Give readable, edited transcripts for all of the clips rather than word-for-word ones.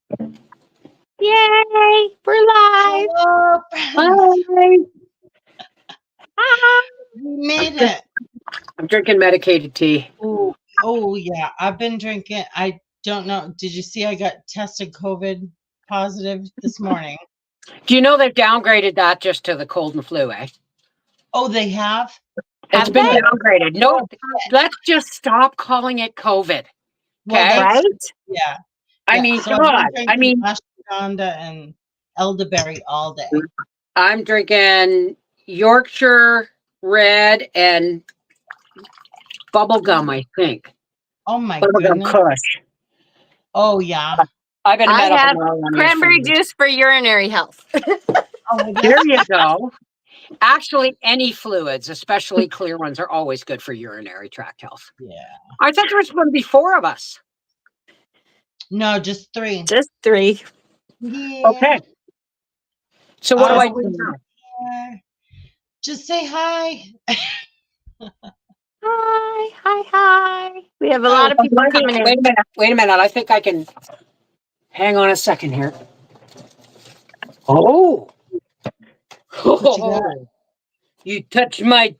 Yay! We're live. Hello, friends. Hi. We made it. I'm drinking medicated tea. Oh, yeah. I've been drinking. I don't know. Did you see I got tested COVID positive this morning? Do you know they've downgraded that just to the cold and flu, eh? Oh, they have? It's been downgraded. No, let's just stop calling it COVID. Okay? Right? Yeah. I mean, so God. I mean, ashwagandha and elderberry all day. I'm drinking Yorkshire Red and bubble gum, I think. Oh, my Bubblegum goodness. Kush. Oh, yeah. I've been I have on these cranberry things. juice for urinary health. Oh, There you go. Actually, any fluids, especially clear ones, are always good for urinary tract health. yeah. I thought there was going to be 4 of us. No, just 3. Just 3. Yeah. Okay. So what do I do now? Yeah. Just say hi. Hi. We have a lot of people coming in. Wait a minute. I think I can. Hang on a second here. Oh. What you got? You touch my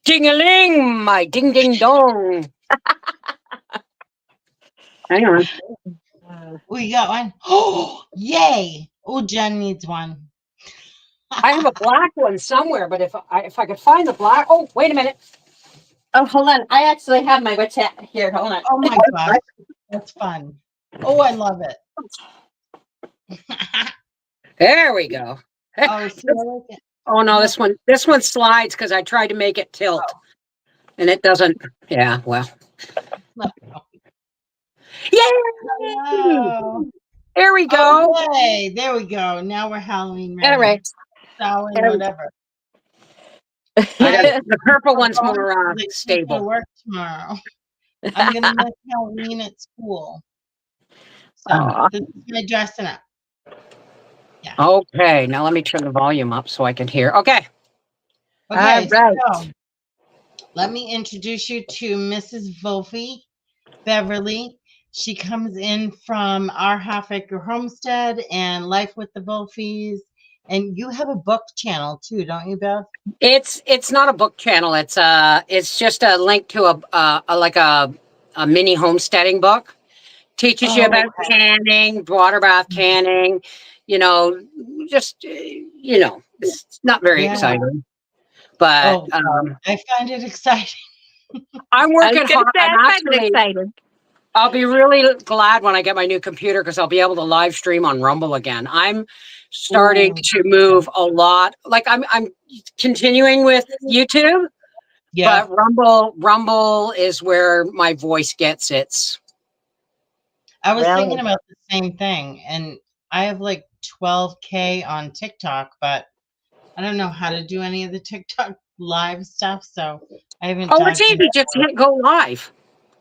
ding-a-ling, my ding-ding-dong. Hang on. We got one. Oh, yay. Oh, Jen needs one. I have a black one somewhere, but if I could find the black. Oh, wait a minute. Oh, hold on. I actually have my witch hat here. Hold on. Oh, my gosh. That's fun. Oh, I love it. There we go. Oh, see, I like it. Oh no, this one slides because I tried to make it tilt, and it doesn't. Yeah, well. Yay! Hello. There we go. Okay, there we go. Now we're Halloween ready. All right. Halloween, whatever. The purple one's more Going stable. to work tomorrow. I'm gonna miss Halloween at school. So this is my dressing up. Yeah. Okay, now let me turn the volume up so I can hear. Okay. Okay, right. so let me introduce you to Mrs. Volpe Beverly. She comes in from our HalfAcre Homestead and Life with the Volpes. And you have a book channel too, don't you, Bev? It's not a book channel. It's just a link to a mini homesteading book. Teaches you about canning, water bath canning. You know, just it's not very exciting. But I find it exciting. I'm working hard. I'm actually excited. I'll be really glad when I get my new computer because I'll be able to live stream on Rumble again. I'm starting to move a lot. Like I'm continuing with YouTube, but Rumble is where my voice gets its. I was thinking about the same thing, and I have like 12K on TikTok, but I don't know how to do any of the TikTok live stuff, so I haven't. Oh, it's easy. Just hit go live.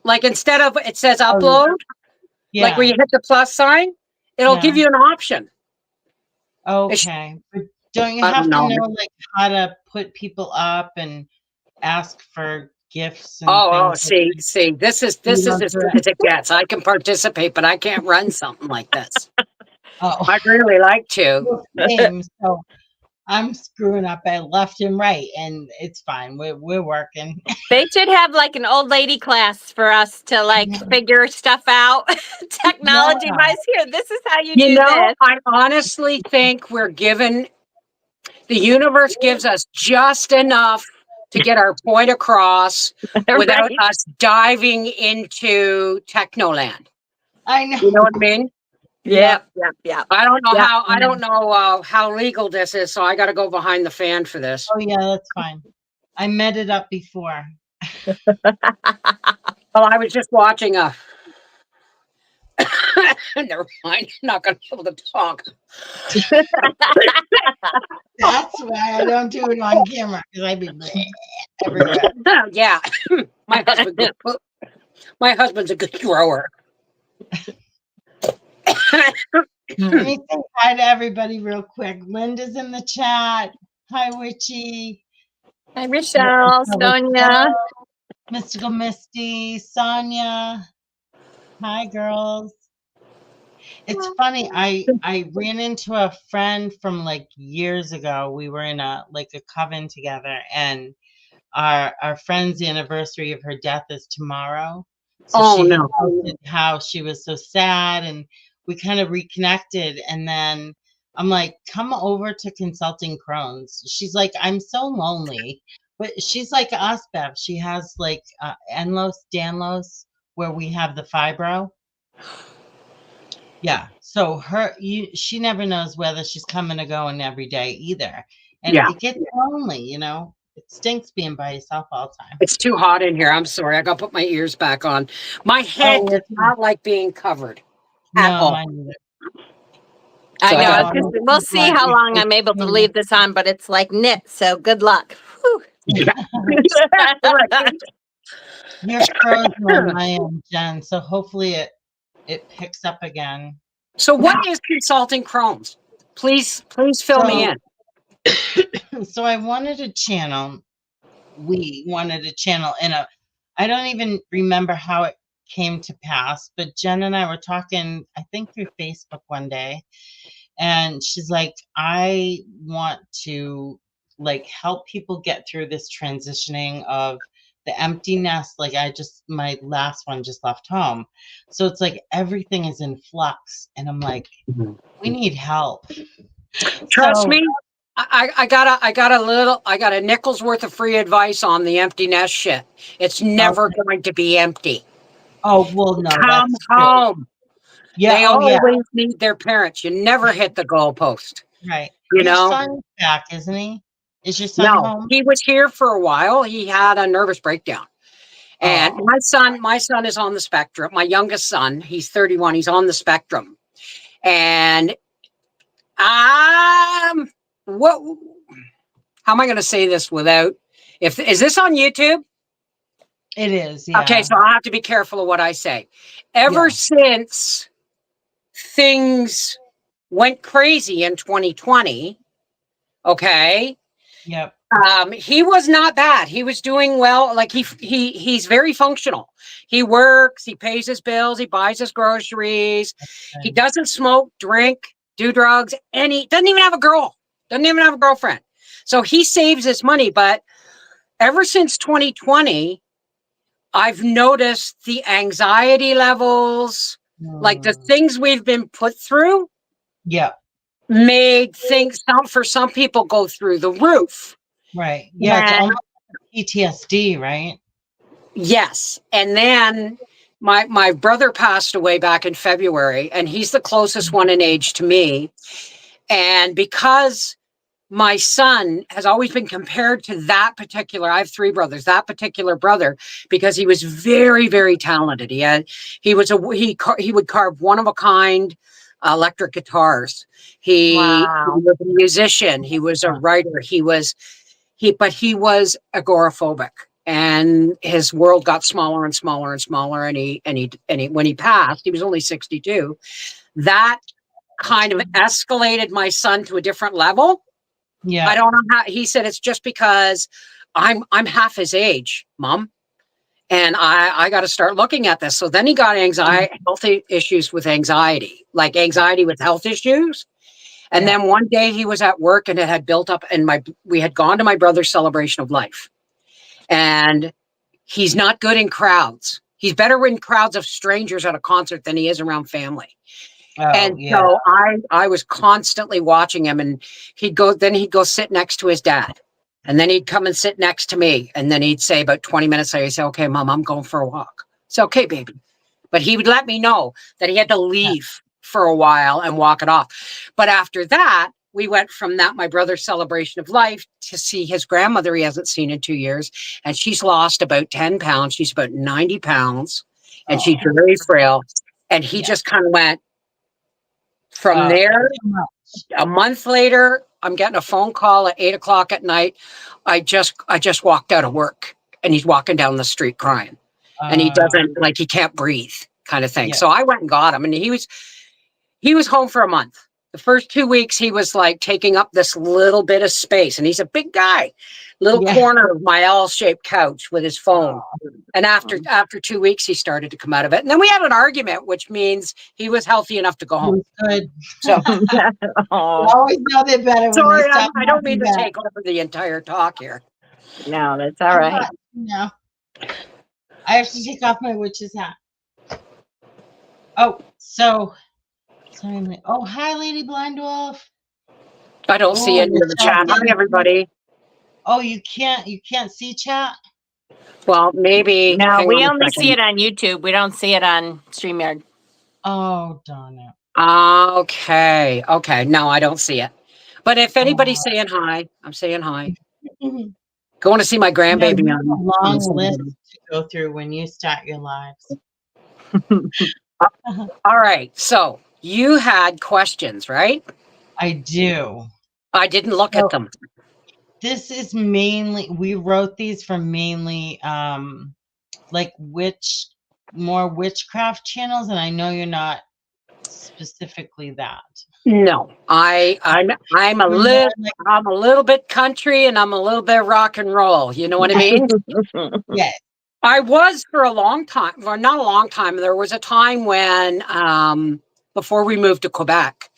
Like instead of it says upload, like where you hit the plus sign, it'll give you an option. Okay, but don't you have to know like how to put people up and ask for gifts and things? See, this is as good as it gets. I can participate, but I can't run something like this. I'd really like to. So I'm screwing up at left and right, and it's fine. We're working. They should have like an old lady class for us to like figure stuff out. Technology wise, here, this is how you do this. I honestly think the universe gives us just enough to get our point across without us diving into technoland. I know. You know what I mean? Yeah. I don't know how legal this is, so I got to go behind the fan for this. Oh yeah, that's fine. I met it up before. Well, I was just watching never mind. I'm not going to be able to talk. That's why I don't do it on camera because I'd be everywhere. Yeah, my husband's a good thrower. Let me say hi to everybody real quick. Linda's in the chat. Hi, Witchy. Hi, Michelle, Sonia. Mystical Misty, Sonia. Hi, girls. It's funny. I ran into a friend from like years ago. We were in a coven together, and our friend's anniversary of her death is tomorrow. So Oh she had no. posted how she was so sad, and we kind of reconnected. And then I'm like, come over to Consulting Crones. She's like, I'm so lonely, but she's like us, Bev. She has like Enlos, Danlos, where we have the fibro. Yeah. So she never knows whether she's coming or going every day either. And Yeah. it gets lonely, you know. It stinks being by yourself all the time. It's too hot in here. I'm sorry. I got to put my ears back on. My head Oh, does not like being covered at no, all. mine neither. I So know. got We'll see how long I'm able to leave this on, but it's like knit. So good luck. Whew. yeah. You're frozen on my end, Jen. So hopefully it picks up again. So what is consulting Crones? Please fill me in. So I wanted a channel. We wanted a channel I don't even remember how it came to pass, but Jen and I were talking, I think through Facebook one day, and she's like, I want to like help people get through this transitioning of the empty nest. Like my last one just left home. So it's like everything is in flux. And I'm like, we need help. Trust me, I got a nickel's worth of free advice on the empty nest shit. It's never going to be empty. Oh, well, no. Come home. Yeah. They always need their parents. You never hit the goalpost. Right. You Your know? son's back, isn't he? Is your son home? He was here for a while. He had a nervous breakdown. And my son is on the spectrum. My youngest son, he's 31. He's on the spectrum. And what? How am I going to say this without? Is this on YouTube? It is. Yeah. Okay, so I have to be careful of what I say. Ever since things went crazy in 2020, okay. Yep. He was not bad. He was doing well. Like he's very functional. He works, he pays his bills, he buys his groceries. Okay. He doesn't smoke, drink, do drugs, and he doesn't even have a girl. Doesn't even have a girlfriend. So he saves his money. But ever since 2020, I've noticed the anxiety levels, like the things we've been put through. Yeah. Made things for some people go through the roof. Right. Yeah. It's almost PTSD, right? Yes. And then my brother passed away back in February, and he's the closest one in age to me. And because my son has always been compared to I have three brothers, that particular brother, because he was very, very talented. He would carve one of a kind electric guitars. He was a musician. He was a writer. But he was agoraphobic, and his world got smaller and smaller and smaller. And he when he passed, he was only 62. That kind of escalated my son to a different level. Yeah. I don't know how. He said it's just because I'm half his age, Mom, and I got to start looking at this. So then he got health issues with anxiety, like anxiety with health issues. And then one day he was at work, and it had built up, and we had gone to my brother's celebration of life, and he's not good in crowds. He's better in crowds of strangers at a concert than he is around family. So I was constantly watching him, and he'd go sit next to his dad, and then he'd come and sit next to me. And then he'd say about 20 minutes later, he'd say, okay, Mom, I'm going for a walk. It's okay, baby. But he would let me know that he had to leave for a while and walk it off. But after that, we went from my brother's celebration of life to see his grandmother he hasn't seen in 2 years. And she's lost about 10 pounds. She's about 90 pounds, and she's very frail. And he just kind of went, from there, a month later, I'm getting a phone call at 8:00 at night. I just walked out of work, and he's walking down the street crying, and he doesn't he can't breathe, kind of thing. So I went and got him, and he was home for a month. The first 2 weeks, he was like taking up this little bit of space, and he's a big guy, little corner of my L-shaped couch with his phone. And after 2 weeks, he started to come out of it. And then we had an argument, which means he was healthy enough to go home. Good. So You always know they're better. sorry, when they stop I don't mean to back. take over the entire talk here. No, that's all right. No. I have to take off my witch's hat. Oh, so sorry. Oh, hi, Lady Blind Wolf. I don't see it in the chat. Hi, everybody. Oh, you can't see chat? Well, maybe. No, hang we on a only second. see it on YouTube. We don't see it on StreamYard. Oh, darn it. Okay. No, I don't see it. But if anybody's saying hi, I'm saying hi. Going to see my grandbaby You on have a long Sunday. list to go through when you start your lives. All right. So you had questions, right? I do. I didn't look at them. This is mainly, we wrote these for mainly like more witchcraft channels, and I know you're not specifically that. No, I'm a little bit country, and I'm a little bit rock and roll. You know what I mean? Yeah. I was for a long time. Well, not a long time. There was a time when, before we moved to Quebec,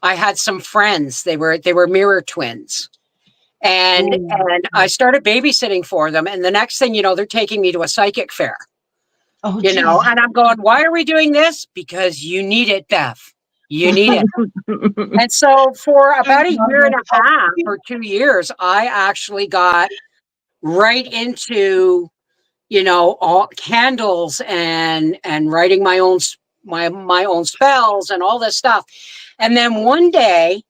I had some friends. They were mirror twins, and I started babysitting for them. And the next thing you know, they're taking me to a psychic fair. Oh, you know, and I'm going, why are we doing this? Because you need it, Beth. You need it. And so for about a year and a half or 2 years, I actually got right into, you know, all candles and writing my own spells and all this stuff. And then one day,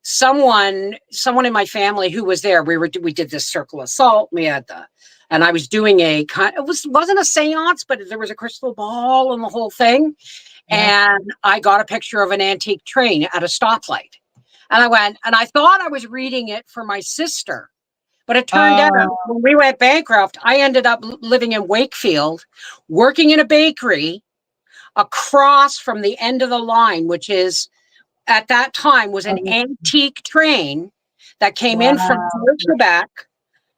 someone in my family who was there, we did this circle of salt. We had and I was doing it wasn't a seance, but there was a crystal ball and the whole thing. Yeah. And I got a picture of an antique train at a stoplight. And I went, and I thought I was reading it for my sister. But it turned out when we went bankrupt, I ended up living in Wakefield, working in a bakery across from the end of the line, which is at that time was an antique train that came in from Quebec,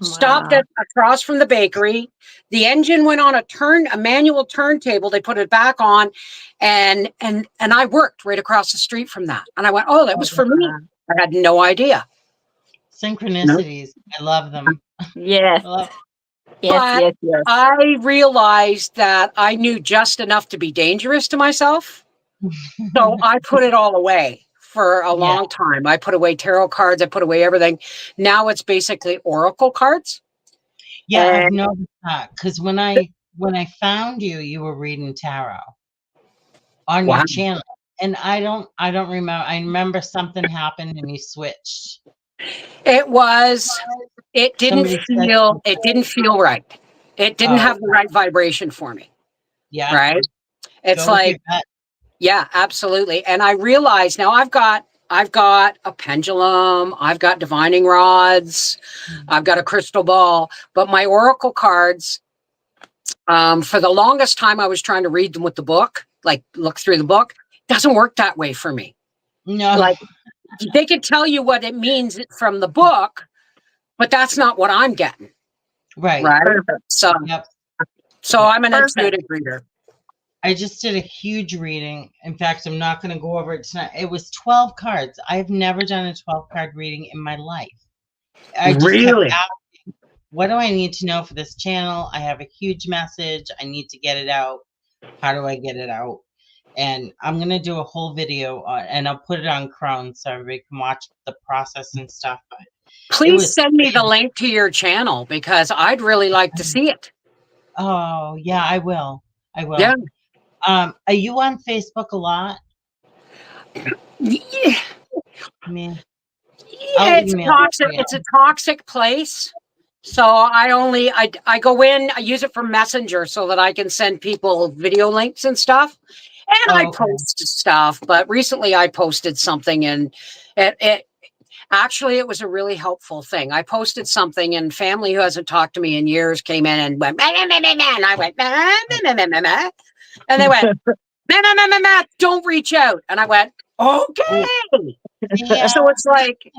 stopped across from the bakery. The engine went on a manual turntable. They put it back on, and I worked right across the street from that. And I went, oh, that was for me. I had no idea. Synchronicities. I love them. Yes. Yes. I realized that I knew just enough to be dangerous to myself. So I put it all away for a long time. I put away tarot cards. I put away everything. Now it's basically oracle cards. Yeah, I've noticed that because when I found you, you were reading tarot on your channel, and I don't remember. I remember something happened and you switched. It didn't feel right. It didn't have the right vibration for me. Yeah. Right. It's like, yeah, absolutely. And I realize now I've got a pendulum, I've got divining rods, I've got a crystal ball, but my oracle cards, for the longest time, I was trying to read them with the book, like look through the book. It doesn't work that way for me. No. Like they could tell you what it means from the book, but that's not what I'm getting. Right. So, so I'm an intuitive reader. I just did a huge reading. In fact, I'm not going to go over it tonight. It was 12 cards. I've never done a 12-card reading in my life. I just kept asking, what do I need to know for this channel? I have a huge message. I need to get it out. How do I get it out? And I'm going to do a whole video and I'll put it on Crones so everybody can watch the process and stuff. But please send me the link to your channel because I'd really like to see it. Oh, yeah, I will. Yeah. Are you on Facebook a lot? Yeah. It's toxic. It's a toxic place. So I go in, I use it for Messenger so that I can send people video links and stuff. And I post stuff, but recently I posted something and it was a really helpful thing. I posted something and family who hasn't talked to me in years came in and went, and I went, and they went, don't reach out. And I went, okay. Yeah. So it's like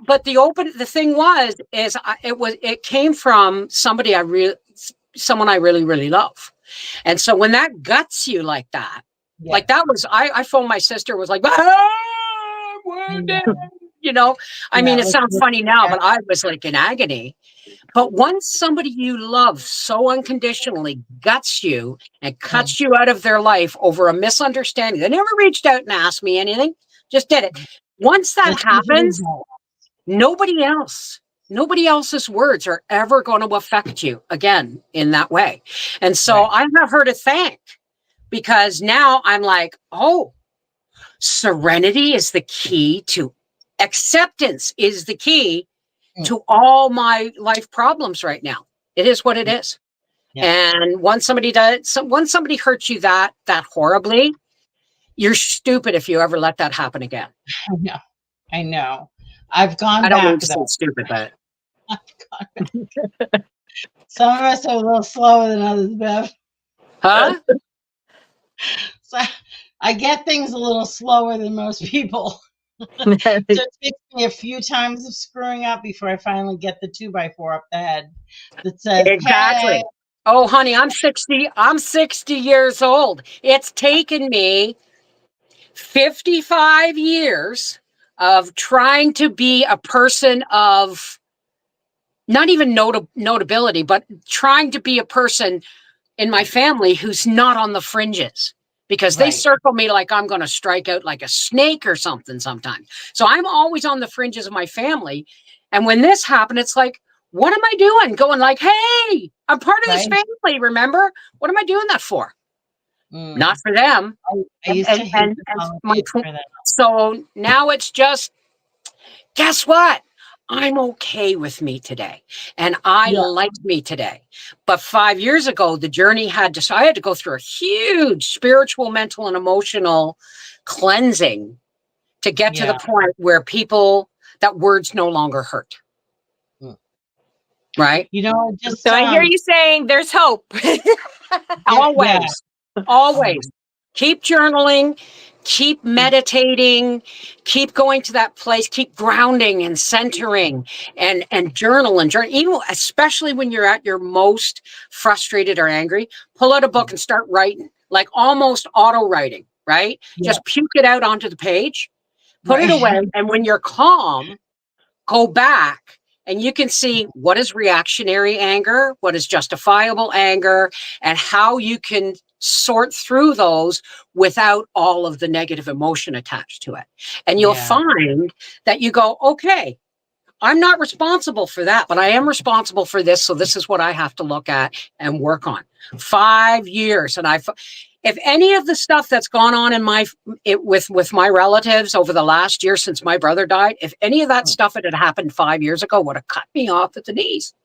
but the thing was, it came from someone I really, really love. And so when that guts you like that, like that was, I phoned my sister, was like, ah, wounded. You know, I mean, it sounds funny now, but I was like in agony. But once somebody you love so unconditionally guts you and cuts you out of their life over a misunderstanding, they never reached out and asked me anything, just did it. Once that happens, nobody else's words are ever going to affect you again in that way. And so I have her to thank, because now I'm like, oh, serenity is the key to acceptance, is the key to all my life problems right now. It is what it is. And once somebody hurts you that horribly, you're stupid if you ever let that happen again. I know. I've gone I don't mean back. to say stupid, but some of us are a little slower than others, Bev. Huh? So I get things a little slower than most people. So it takes me a few times of screwing up before I finally get the 2x4 up the head that says, exactly. Hey. Oh, honey, I'm 60 years old. It's taken me 55 years of trying to be a person of not even notability, but trying to be a person in my family who's not on the fringes, because they circle me like I'm going to strike out like a snake or something sometimes. So I'm always on the fringes of my family. And when this happened, it's like, what am I doing? Going like, hey, I'm part of this family, remember? What am I doing that for? Not for them. I used to hate for that. So now it's just, guess what? I'm okay with me today. And I like me today. But 5 years ago, the journey I had to go through a huge spiritual, mental, and emotional cleansing to get to the point where that words no longer hurt. Right? You know, so I hear you saying there's hope. Always. Always. Keep journaling. Keep meditating, keep going to that place, keep grounding and centering and journal. Even especially when you're at your most frustrated or angry, pull out a book and start writing, like almost auto writing, right? Just puke it out onto the page, put it away. And when you're calm, go back and you can see what is reactionary anger, what is justifiable anger, and how you can sort through those without all of the negative emotion attached to it. And you'll find that you go, okay, I'm not responsible for that, but I am responsible for this. So this is what I have to look at and work on. 5 years. And if any of the stuff that's gone on with my relatives over the last year since my brother died, if any of that stuff had happened 5 years ago, would have cut me off at the knees.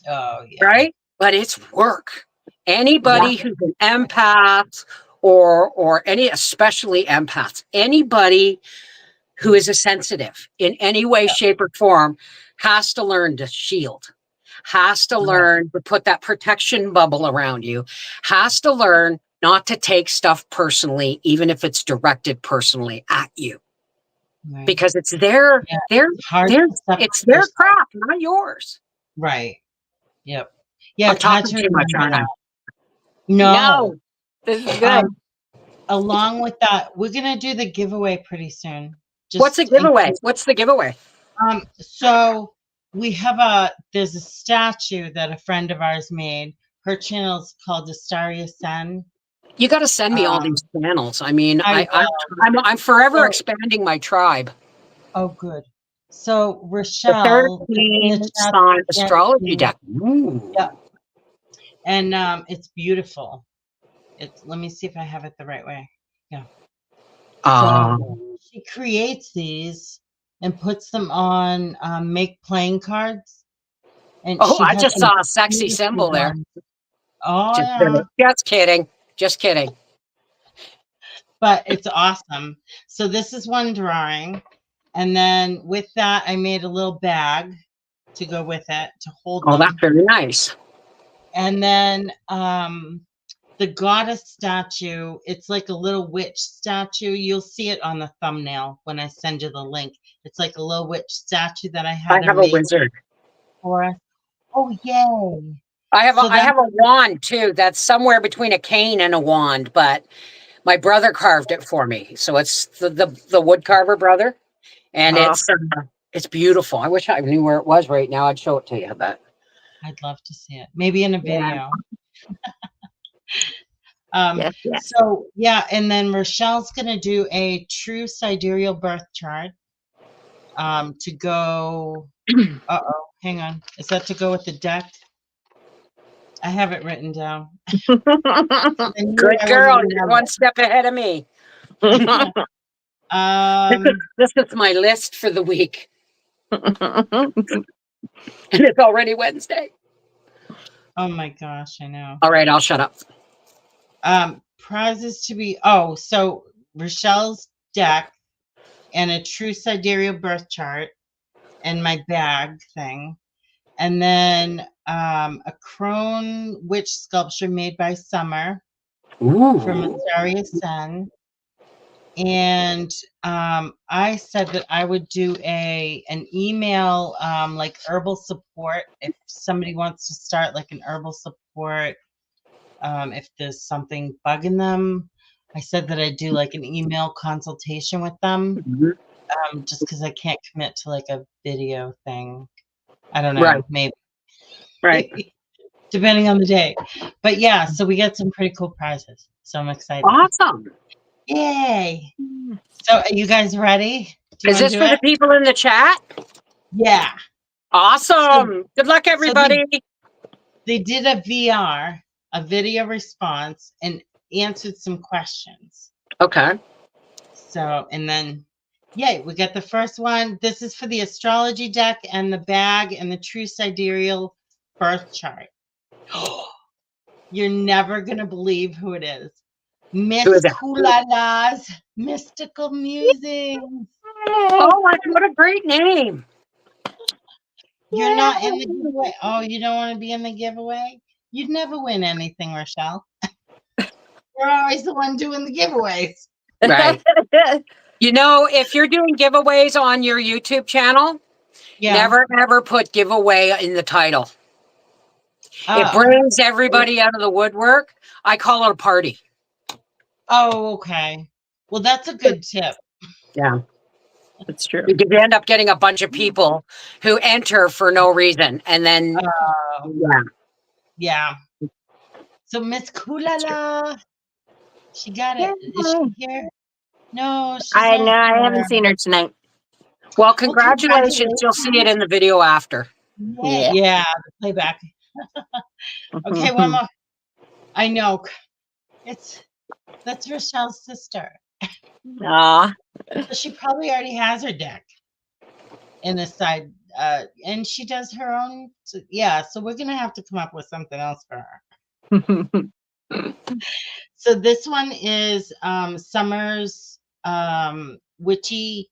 Oh, yeah. Right? But it's work. Anybody who's an empath or especially empaths, anybody who is a sensitive in any way, shape, or form has to learn to shield, has to learn to put that protection bubble around you, has to learn not to take stuff personally, even if it's directed personally at you. Because it's their crap, not yours. Right. Yep. Yeah. I'm talking too much, aren't I? No, this is good. Along with that, we're gonna do the giveaway pretty soon. What's the giveaway? What's the giveaway? So we have there's a statue that a friend of ours made. Her channel is called Astaria Sen. You got to send me all these channels. I mean, I'm forever expanding my tribe. Oh, good. So Rochelle, the 13 sign astrology deck. Yeah. And it's beautiful. Let me see if I have it the right way. Yeah. So she creates these and puts them on make playing cards. And I just saw a sexy symbol there. Oh, just kidding. Just kidding. But it's awesome. So this is one drawing. And then with that, I made a little bag to go with it to hold them. That's very nice. And then the goddess statue. It's like a little witch statue. You'll see it on the thumbnail when I send you the link. It's like a little witch statue that I I had to have a make wizard. for us. Oh, yay. I have So I have a wand too. That's somewhere between a cane and a wand, but my brother carved it for me. So it's the wood carver brother, and it's beautiful. I wish I knew where it was right now. I'd show it to you, but I'd love to see it. Maybe in a video. Yes, yes. So yeah, and then Rochelle's gonna do a true sidereal birth chart. To go. Hang on. Is that to go with the deck? I have it written down. good girl, you're one step ahead of me. This is my list for the week, and it's already Wednesday. Oh my gosh, I know. All right, I'll shut up. Prizes to be. So Rochelle's deck and a true sidereal birth chart and my bag thing. And then a crone witch sculpture made by Summer from Astaria's Sun. And I said that I would do an email like herbal support if somebody wants to start like an herbal support. If there's something bugging them, I said that I'd do like an email consultation with them. Just because I can't commit to like a video thing. I don't know. Right. Maybe. Right. Depending on the day. But yeah, so we get some pretty cool prizes. So I'm excited. Awesome. Yay. So are you guys ready? Is this for the people in the chat? Yeah. Awesome. Good luck, everybody. So they did a VR, a video response, and answered some questions. Okay. So, and then, yay, we got the first one. This is for the astrology deck and the bag and the true sidereal birth chart. You're never going to believe who it is. Miss Kulala's Mystical Musings. Oh, what a great name. You're not in the giveaway. Oh, you don't want to be in the giveaway? You'd never win anything, Rochelle. You're always the one doing the giveaways. Right. You know, if you're doing giveaways on your YouTube channel, never ever put giveaway in the title. It brings everybody out of the woodwork. I call it a party. Oh, okay. Well, that's a good tip. Yeah. That's true. You could end up getting a bunch of people who enter for no reason. And then, yeah. So Miss Kulala, she got it. Is she here? No, I know. I haven't seen her tonight. Well, congratulations. You'll see it in the video after. Yeah, the playback. Okay, one more. I know. That's Rochelle's sister. Aw. So she probably already has her deck in the side, and she does her own. So we're gonna have to come up with something else for her. So this one is Summer's witchy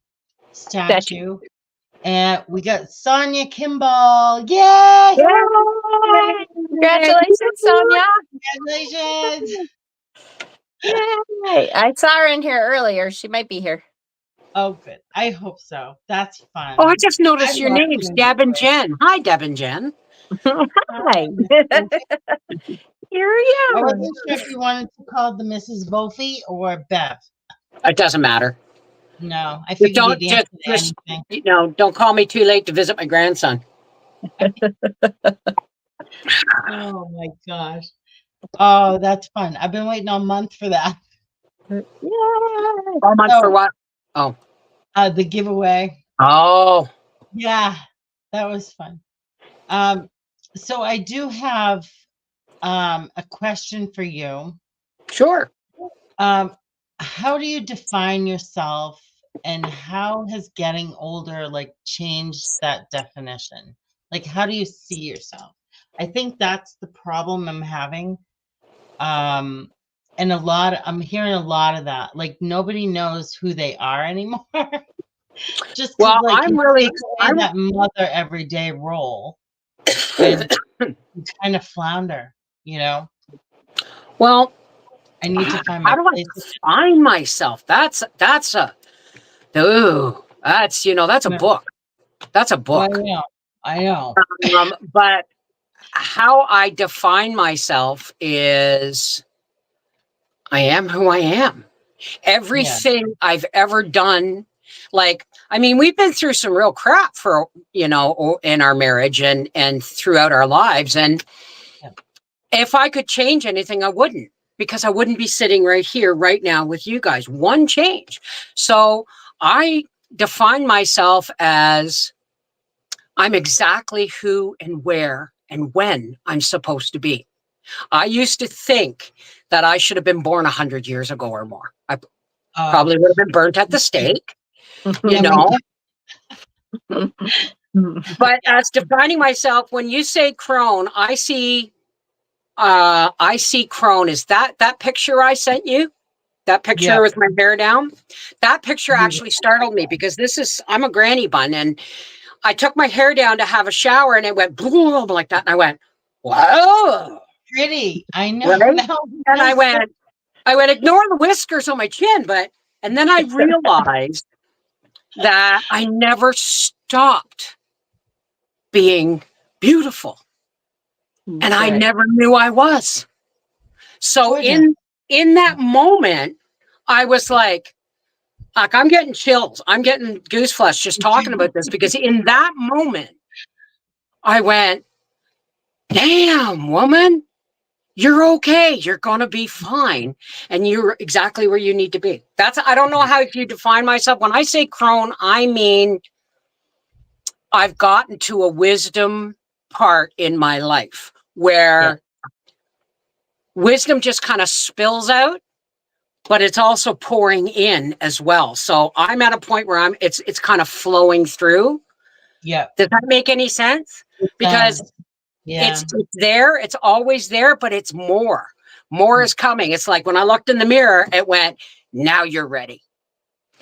statue. And we got Sonia Kimball. Yay! Congratulations, Sonia. Congratulations. Yay. I saw her in here earlier. She might be here. Oh, good. I hope so. That's fun. Oh, I just noticed your names, Deb and Jen. Hi, Deb and Jen. Hi. Here we I are. wasn't sure if you wanted to call the Mrs. Volpe or Bev. It doesn't matter. No, I figured Don't you'd answer anything. don't call me too late to visit my grandson. Oh my gosh. Oh, that's fun. I've been waiting a month for that. Yeah. A month for what? Oh. The giveaway. Oh. Yeah, that was fun. So I do have a question for you. Sure. How do you define yourself, and how has getting older like changed that definition? Like, how do you see yourself? I think that's the problem I'm having. And I'm hearing a lot of that. Like, nobody knows who they are anymore. Just well, like I'm that mother everyday role, and you kind of flounder, you know. Well, I need to find how my do I place. define myself? That's a, that's a book. That's a Well, book. I know. But how I define myself is I am who I am. Yeah. Everything I've ever done, like, I mean, we've been through some real crap for, in our marriage and throughout our lives. And Yeah. if I could change anything, I wouldn't, because I wouldn't be sitting right here, right now with you guys. One change. So I define myself as I'm exactly who and where and when I'm supposed to be. I used to think that I should have been born 100 years ago or more. I probably would have been burnt at the stake, you know. But as defining myself, when you say crone, I see crone. Is that picture I sent you? That picture Yeah. with my hair down? That picture actually startled me, because I'm a granny bun, and I took my hair down to have a shower and it went boom like that. And I went, wow. Pretty. I know. Right? Now. And I went, ignore the whiskers on my chin, and then I realized that I never stopped being beautiful. And I never knew I was. So in that moment, I was like, I'm getting chills. I'm getting goose flesh just talking about this, because in that moment, I went, damn, woman, you're okay. You're going to be fine. And you're exactly where you need to be. I don't know how you define myself. When I say crone, I mean, I've gotten to a wisdom part in my life where wisdom just kind of spills out, but it's also pouring in as well. So I'm at a point where it's kind of flowing through. Yeah. Does that make any sense? Because it's there, it's always there, but it's more. More is coming. It's like when I looked in the mirror, it went, now you're ready.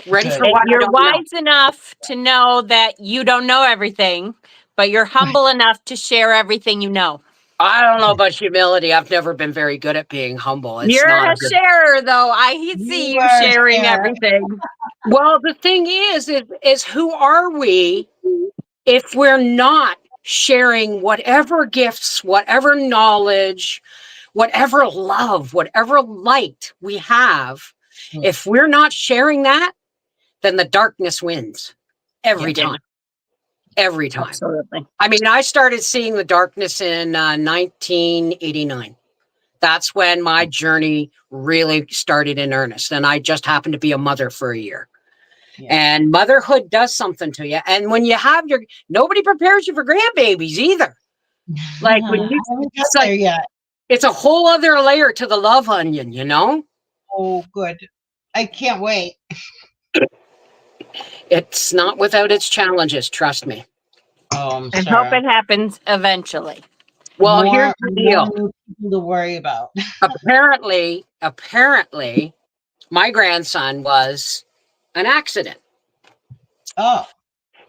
Ready for what? You're wise enough to know that you don't know everything, but you're humble enough to share everything you know. I don't know about humility. I've never been very good at being humble. You're a sharer, though. I see you sharing everything. Well, the thing is who are we if we're not sharing whatever gifts, whatever knowledge, whatever love, whatever light we have? If we're not sharing that, then the darkness wins every time. Every time. Absolutely. I mean, I started seeing the darkness in 1989. That's when my journey really started in earnest. And I just happened to be a mother for a year. And motherhood does something to you. And when you have nobody prepares you for grandbabies either. Like when you, it's a whole other layer to the love onion, you know? Oh, good. I can't wait. It's not without its challenges, trust me. Oh, I hope it happens eventually. Well, here's the deal. More people to worry about. Apparently, my grandson was an accident. Oh.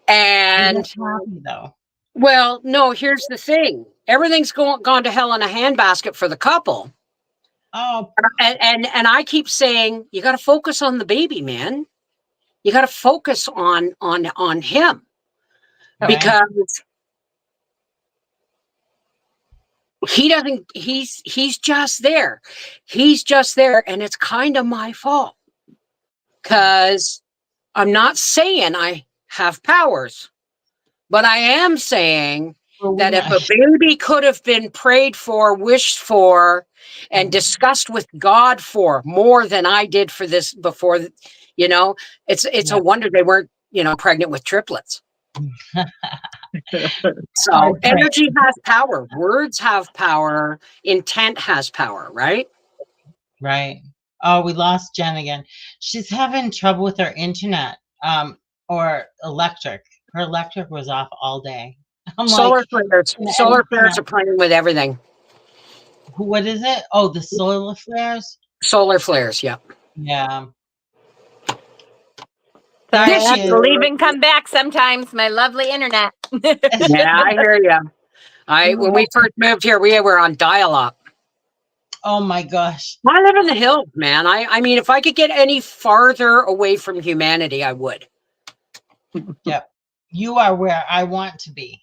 And happy, though. Well, no, here's the thing. Everything's gone to hell in a handbasket for the couple. Oh. And I keep saying, you got to focus on the baby, man. You got to focus on him. Because he's just there. He's just there. And it's kind of my fault. Because I'm not saying I have powers, but I am saying that if a baby could have been prayed for, wished for, and discussed with God for more than I did for this before, it's a wonder they weren't, pregnant with triplets. So energy has power. Words have power. Intent has power, right? Right. Oh, we lost Jen again. She's having trouble with her internet or electric. Her electric was off all day. Solar flares. Solar flares are playing with everything. What is it? Oh, the solar flares? Solar flares, yeah. Yeah. Sorry, I have to leave and come back sometimes. My lovely internet. Yeah, I hear you. When we first moved here, we were on dial-up. Oh my gosh. I live in the hills, man. I mean, if I could get any farther away from humanity, I would. Yep. You are where I want to be.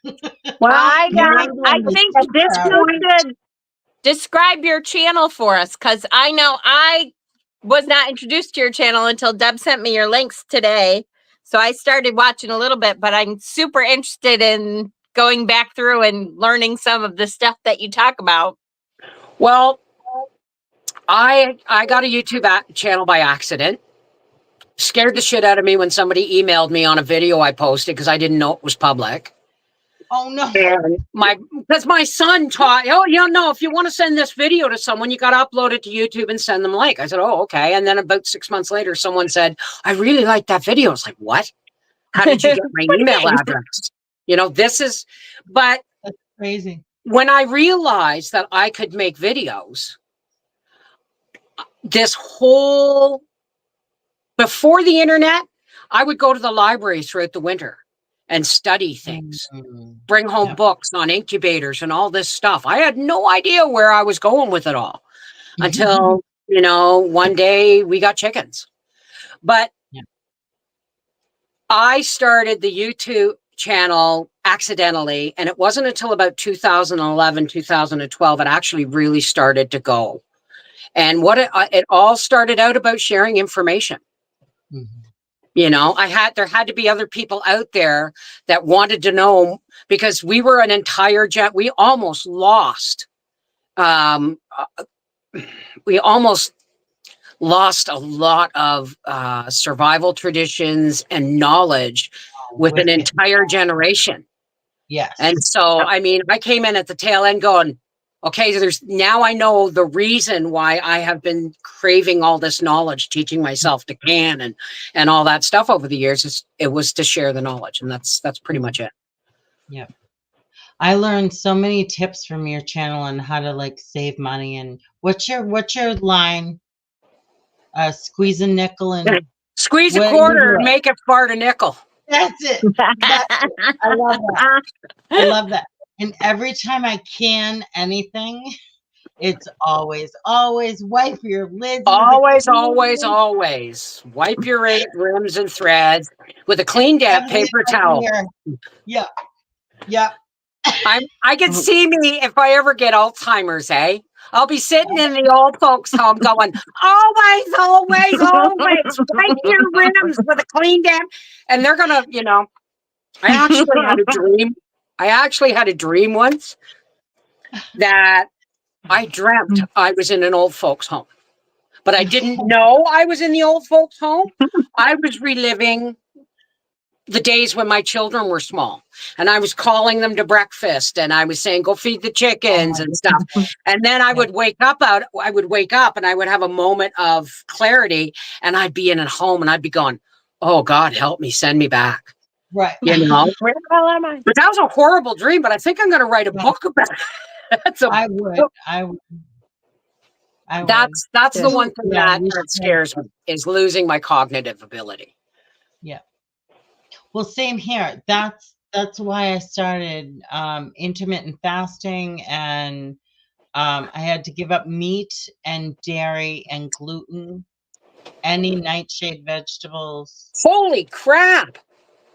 Well, I England is think so this proud. should describe your channel for us, because I know I was not introduced to your channel until Deb sent me your links today. So I started watching a little bit, but I'm super interested in going back through and learning some of the stuff that you talk about. well, I got a YouTube channel by accident. Scared the shit out of me when somebody emailed me on a video I posted because I didn't know it was public. Oh no. And because my son taught, oh, you know, if you want to send this video to someone, you got to upload it to YouTube and send them a link. I said, oh, okay. And then about 6 months later, someone said, I really like that video. I was like, what? How did you get my email address? You know, but That's crazy. when I realized that I could make videos, before the internet, I would go to the library throughout the winter and study things, bring home books on incubators and all this stuff. I had no idea where I was going with it all until, you know, one day we got chickens. But I started the YouTube channel accidentally, and it wasn't until about 2011, 2012, it actually really started to go. And what it all started out about sharing information. You know, there had to be other people out there that wanted to know, because we were an entire we almost lost a lot of survival traditions and knowledge with an entire generation. Yes. And so, I mean, I came in at the tail end going, okay, now I know the reason why I have been craving all this knowledge, teaching myself to can and all that stuff over the years. It was to share the knowledge, and that's pretty much it. Yeah. I learned so many tips from your channel on how to like save money. And what's your line? Squeeze a nickel and squeeze a quarter and make it fart a nickel. That's it. That's it. I love that. I love that. And every time I can anything, it's always wipe your lids. Always wipe your rims and threads with a clean, damp paper towel. Yeah. Yeah. I can see me if I ever get Alzheimer's, eh? I'll be sitting in the old folks' home going, always wipe your rims with a clean, damp. And they're gonna, you know, I actually had a dream once that I dreamt I was in an old folks' home, but I didn't know I was in the old folks' home. I was reliving the days when my children were small, and I was calling them to breakfast, and I was saying, go feed the chickens and stuff. And then I would wake up and I would have a moment of clarity, and I'd be in a home and I'd be going, oh God, help me, send me back. Right. You know, where the hell am I? But that was a horrible dream, but I think I'm going to write a book about it. I would. That's the one thing that scares me, is losing my cognitive ability. Yeah. Well, same here. That's why I started intermittent fasting, and I had to give up meat and dairy and gluten, any nightshade vegetables. Holy crap.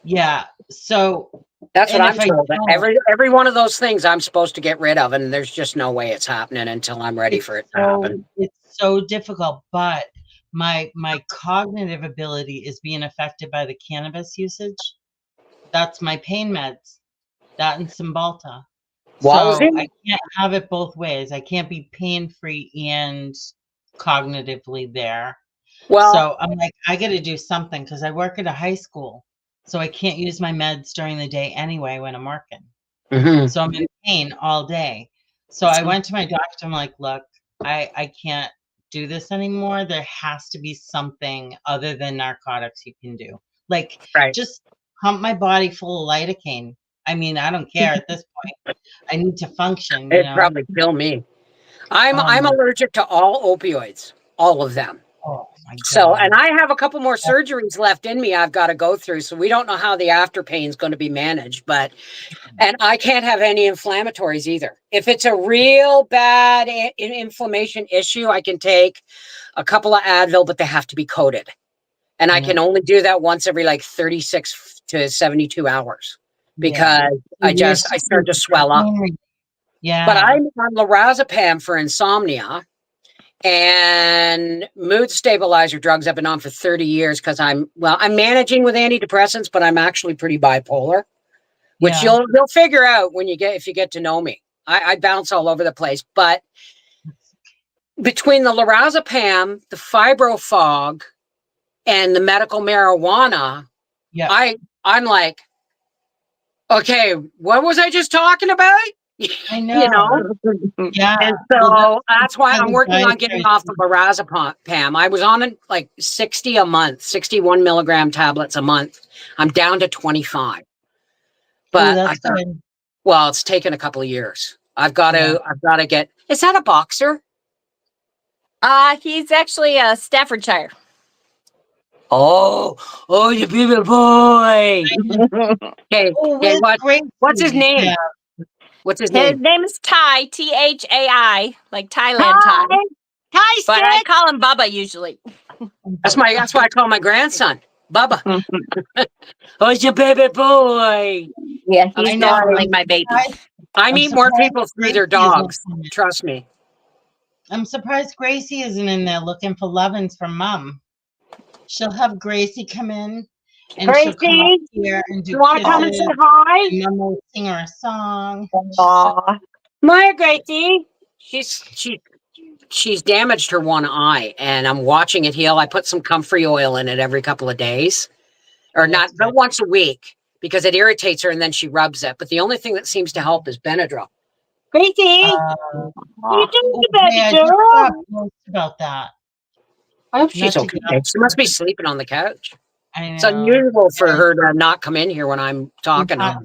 Yeah. So that's what I'm told. Every one of those things I'm supposed to get rid of, and there's just no way it's happening until I'm ready for it to happen. It's so difficult, but my cognitive ability is being affected by the cannabis usage. That's my pain meds, that and Cymbalta. So I can't have it both ways. I can't be pain-free and cognitively there. Well, so I'm like, I got to do something, because I work at a high school, so I can't use my meds during the day anyway when I'm working. So I'm in pain all day. So I went to my doctor. I'm like, look, I can't do this anymore. There has to be something other than narcotics you can do. Like, just pump my body full of lidocaine. I mean, I don't care at this point. I need to function. It'd probably kill me. I'm allergic to all opioids, all of them. Oh, my So, God. and I have a couple more surgeries left in me I've got to go through. So we don't know how the after pain is going to be managed, but, and I can't have any inflammatories either. If it's a real bad inflammation issue, I can take a couple of Advil, but they have to be coated. And I can only do that once every like 36 to 72 hours because I start to swell up. Yeah. But I'm on lorazepam for insomnia and mood stabilizer drugs I've been on for 30 years because I'm managing with antidepressants, but I'm actually pretty bipolar, which you'll figure out if you get to know me. I bounce all over the place, but between the lorazepam, the fibrofog, and the medical marijuana, I'm like, okay, what was I just talking about? I know. You know? Yeah. And so that's why I'm working on getting off the lorazepam. I was on it like 60 a month, 61 milligram tablets a month. I'm down to 25. But well, it's taken a couple of years. I've got to get, is that a boxer? He's actually a Staffordshire. Oh, you baby boy. Okay, what's his name? Yeah. What's his name? His name is Thai, Thai, like Thailand Thai. Thai, but I call him Bubba usually. That's why I call my grandson Bubba. Oh, your baby boy. Yeah, he's definitely my baby. I meet more people through their dogs. Trust me. I'm surprised Gracie isn't in there looking for lovin's from Mom. She'll have Gracie come in, and she'll come up here and do. You want to come and say hi? Mom will sing her a song. Aww. Maya Gracie, she's damaged her one eye, and I'm watching it heal. I put some comfrey oil in it every couple of days, or not once a week, because it irritates her, and then she rubs it. But the only thing that seems to help is Benadryl. Gracie, you doing about that. I hope she's okay. She must be sleeping on the couch. I know. It's unusual for her to not come in here when I'm talking to her.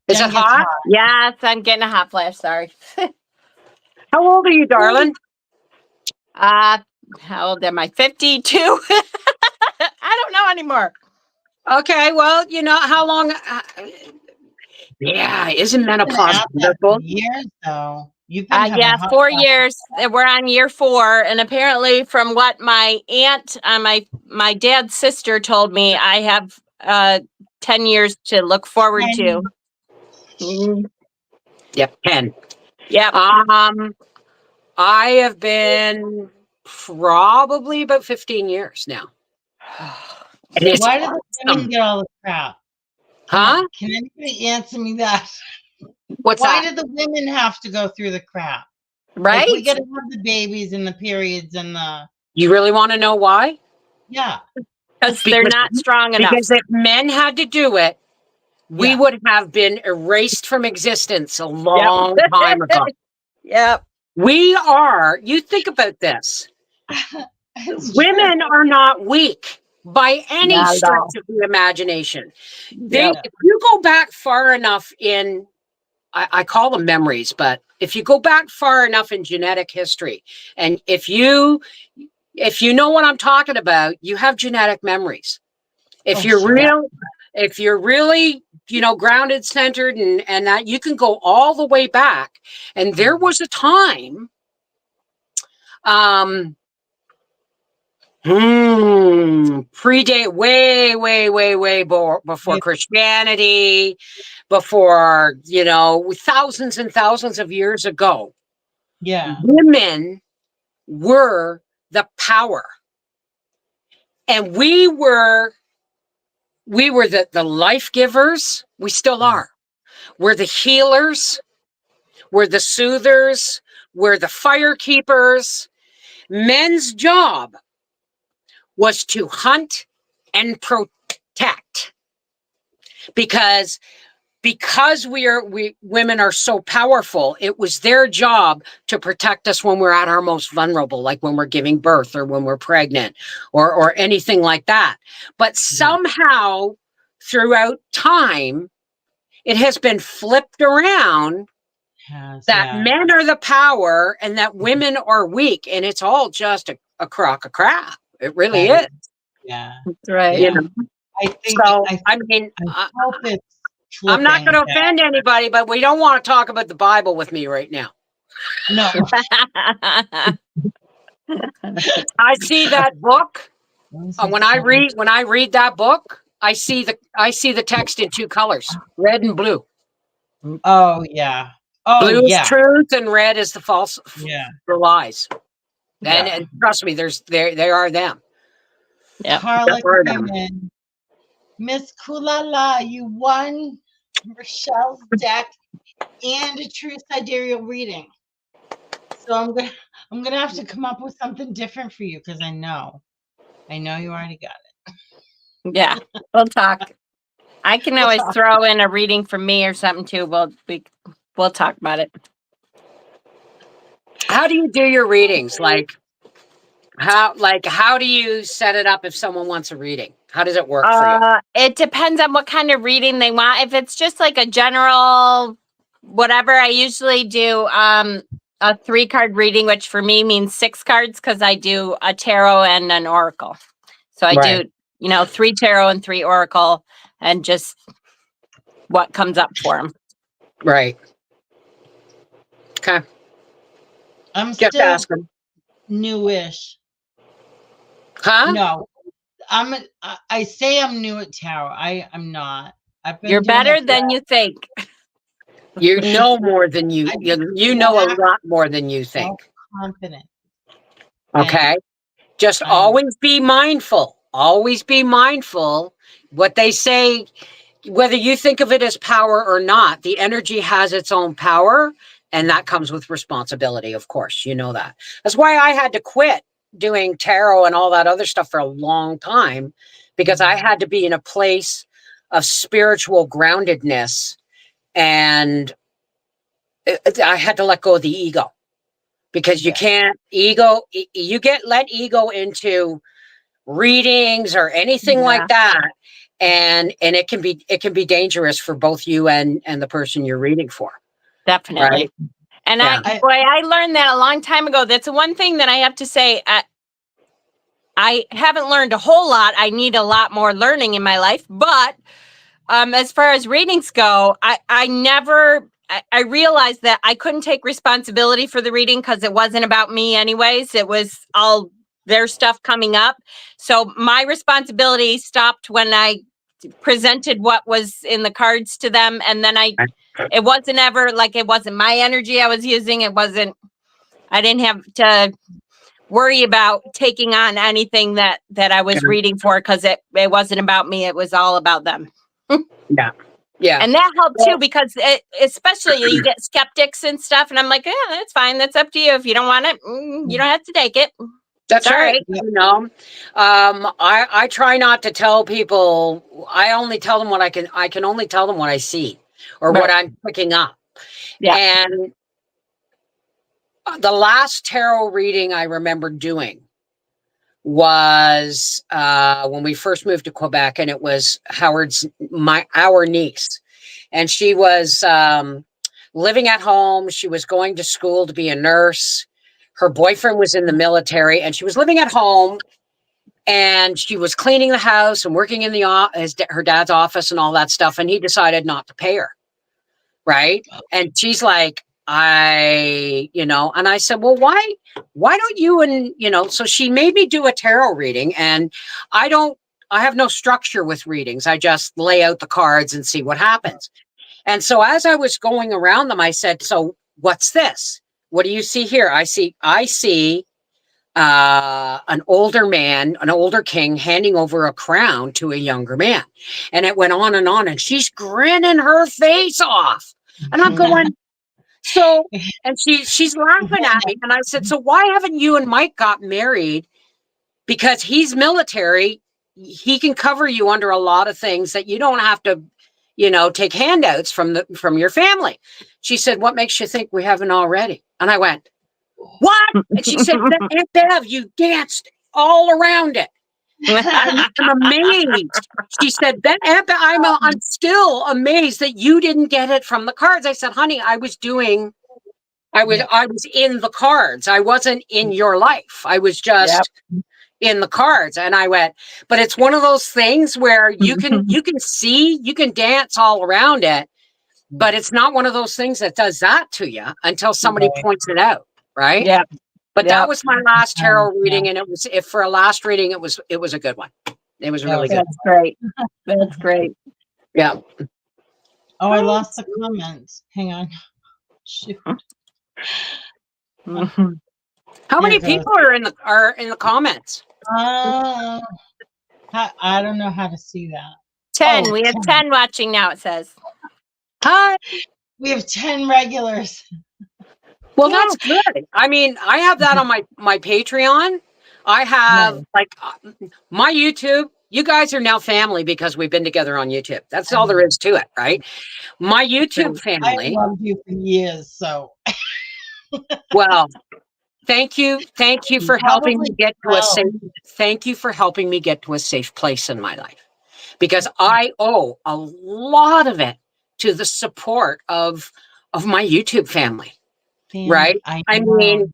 Is it hot? Yes, I'm getting a hot flash. Sorry. How old are you, darling? How old am I? 52. I don't know anymore. Okay, well, you know how long? Yeah, isn't menopause wonderful? Years though. Yeah, 4 years. We're on year 4, and apparently, from what my aunt, my dad's sister told me, I have 10 years to look forward to. Yep, 10. Yep. I have been probably about 15 years now. Why do the women get all the crap? Huh? Can anybody answer me that? Why do the women have to go through the crap? Right? Like, we got to have the babies and the periods and the. You really want to know why? Yeah. Because they're not strong enough. Because if men had to do it, we would have been erased from existence a long time ago. Yep. We are, you think about this. Women are not weak by any stretch of the imagination. If you go back far enough in, I call them memories, but if you go back far enough in genetic history, and if you know what I'm talking about, you have genetic memories. If you're really, you know, grounded, centered, and that, you can go all the way back. And there was a time, predate way before Christianity, before, you know, thousands and thousands of years ago. Yeah. Women were the power. And we were the life givers. We still are. We're the healers. We're the soothers. We're the fire keepers. Men's job was to hunt and protect, because women are so powerful. It was their job to protect us when we're at our most vulnerable, like when we're giving birth or when we're pregnant or anything like that. But somehow throughout time, it has been flipped around Has, that yeah. men are the power and that women are weak, and it's all just a crock of crap. It really That is. Yeah. That's right. You Yeah. know. So I mean, I hope it's I'm not flipping. going to offend anybody, but we don't want to talk about the Bible with me right now. No. I see that book. When I read that book, I see the text in two colors, red and blue. Oh yeah. Oh Blue is yeah. truth and red is the false, Yeah. the lies. Yeah. And trust me, they are them. Yeah. Carla There are came them. in. Miss Kulala, you won Rochelle's deck and a true sidereal reading. So I'm gonna have to come up with something different for you because I know you already got it. Yeah. We'll talk. I can We'll always talk. throw in a reading from me or something too. We'll talk about it. How do you do your readings? How do you set it up if someone wants a reading? How does it work for you? It depends on what kind of reading they want. If it's just like a general whatever, I usually do a 3-card reading, which for me means 6 cards because I do a tarot and an oracle. So I do, 3 tarot and 3 oracle and just what comes up for them. Right. Okay. I'm Just still ask them. newish. Huh? No, I say I'm new at tarot. I'm not. You're better than you think. You know more than you know a lot more than you think. Confident. Okay. Just always be mindful. Always be mindful what they say, whether you think of it as power or not. The energy has its own power, and that comes with responsibility, of course. You know that. That's why I had to quit doing tarot and all that other stuff for a long time, because I had to be in a place of spiritual groundedness, and I had to let go of the ego, because you can't let ego into readings or anything like that, and it can be dangerous for both you and the person you're reading for. Definitely. Right? And I learned that a long time ago. That's the one thing that I have to say. I haven't learned a whole lot. I need a lot more learning in my life. But as far as readings go, I realized that I couldn't take responsibility for the reading because it wasn't about me anyways. It was all their stuff coming up. So my responsibility stopped when I presented what was in the cards to them. And then it wasn't ever like, it wasn't my energy I was using. I didn't have to worry about taking on anything that I was reading for, because it wasn't about me. It was all about them. Yeah. And that helped too, because especially you get skeptics and stuff. And I'm like, yeah, that's fine. That's up to you. If you don't want it, you don't have to take it. That's right. You know, I try not to tell people. I only tell them what I can only tell them what I see or what I'm picking up. Yeah. And the last tarot reading I remember doing was when we first moved to Quebec, and it was our niece, and she was living at home. She was going to school to be a nurse. Her boyfriend was in the military, and she was living at home, and she was cleaning the house and working in her dad's office and all that stuff. And he decided not to pay her. Right. And she's like, and I said, well, why don't you, so she made me do a tarot reading, and I have no structure with readings. I just lay out the cards and see what happens. And so as I was going around them, I said, so what's this? What do you see here? I see an older man, an older king, handing over a crown to a younger man. And it went on, and she's grinning her face off. And I'm going, and she's laughing at me. And I said, so why haven't you and Mike got married? Because he's military. He can cover you under a lot of things that you don't have to, take handouts from your family. She said, what makes you think we haven't already? And I went, what? And she said, Aunt Bev, you danced all around it. I'm amazed. She said, I'm still amazed that you didn't get it from the cards. I said, honey, I was in the cards. I wasn't in your life. I was just in the cards. And I went, but it's one of those things where you can see, you can dance all around it, but it's not one of those things that does that to you until somebody points it out. Right. Yeah. But that was my last tarot reading. And if for a last reading, it was a good one. It was really good. That's great. That's great. Yeah. Oh, I lost the comments. Hang on. Shoot. How many people are in the comments? I don't know how to see that. 10. Oh, We have 10 watching now, it says. Hi. We have 10 regulars. Well, that's good. I mean, I have that on my Patreon. I have my YouTube. You guys are now family because we've been together on YouTube. That's all there is to it, right? My YouTube family. I loved you for years, so. Well, thank you for helping me get to a safe. Thank you for helping me get to a safe place in my life, because I owe a lot of it to the support of my YouTube family. Right? I mean,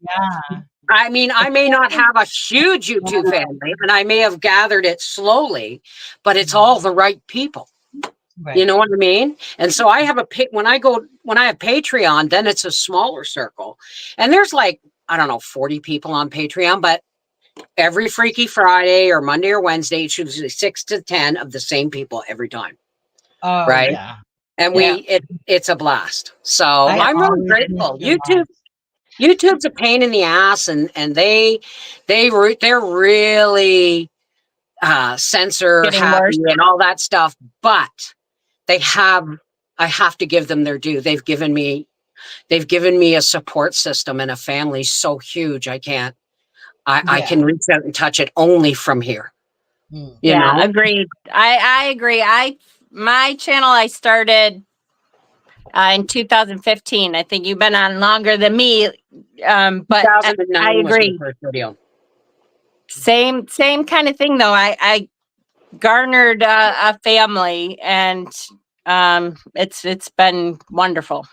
I may not have a huge YouTube family, and I may have gathered it slowly, but it's all the right people. Right. You know what I mean? And so I have when I have Patreon, then it's a smaller circle, and there's like, I don't know, 40 people on Patreon, but every Freaky Friday or Monday or Wednesday, it's usually 6 to 10 of the same people every time. Oh, right? Yeah. And it's a blast. So I'm really grateful. YouTube's a pain in the ass, and they're really censor happy and all that stuff. But I have to give them their due. They've given me a support system and a family so huge. I can reach out and touch it only from here. You know? Agreed. I agree. My channel I started in 2015. I think you've been on longer than me, but I agree. Was the first video. Same kind of thing though. I garnered a family, and it's been wonderful.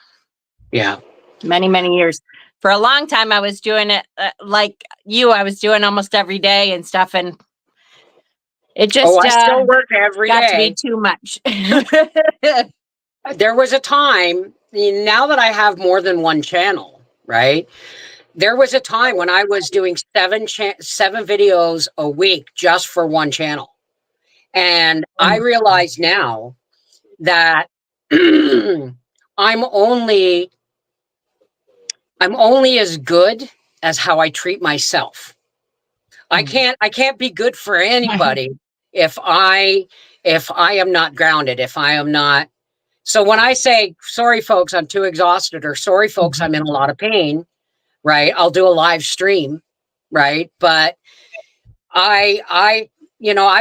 Yeah, many years. For a long time, I was doing it like you. I was doing almost every day and stuff, and it just I still work every got day. to be too much. There was a time, now that I have more than one channel, right? There was a time when I was doing 7 videos a week just for one channel. And I realize now that I'm only as good as how I treat myself. I can't be good for anybody if I am not grounded, if I am not. So when I say, sorry, folks, I'm too exhausted, or sorry, folks, I'm in a lot of pain, right? I'll do a live stream, right? But I've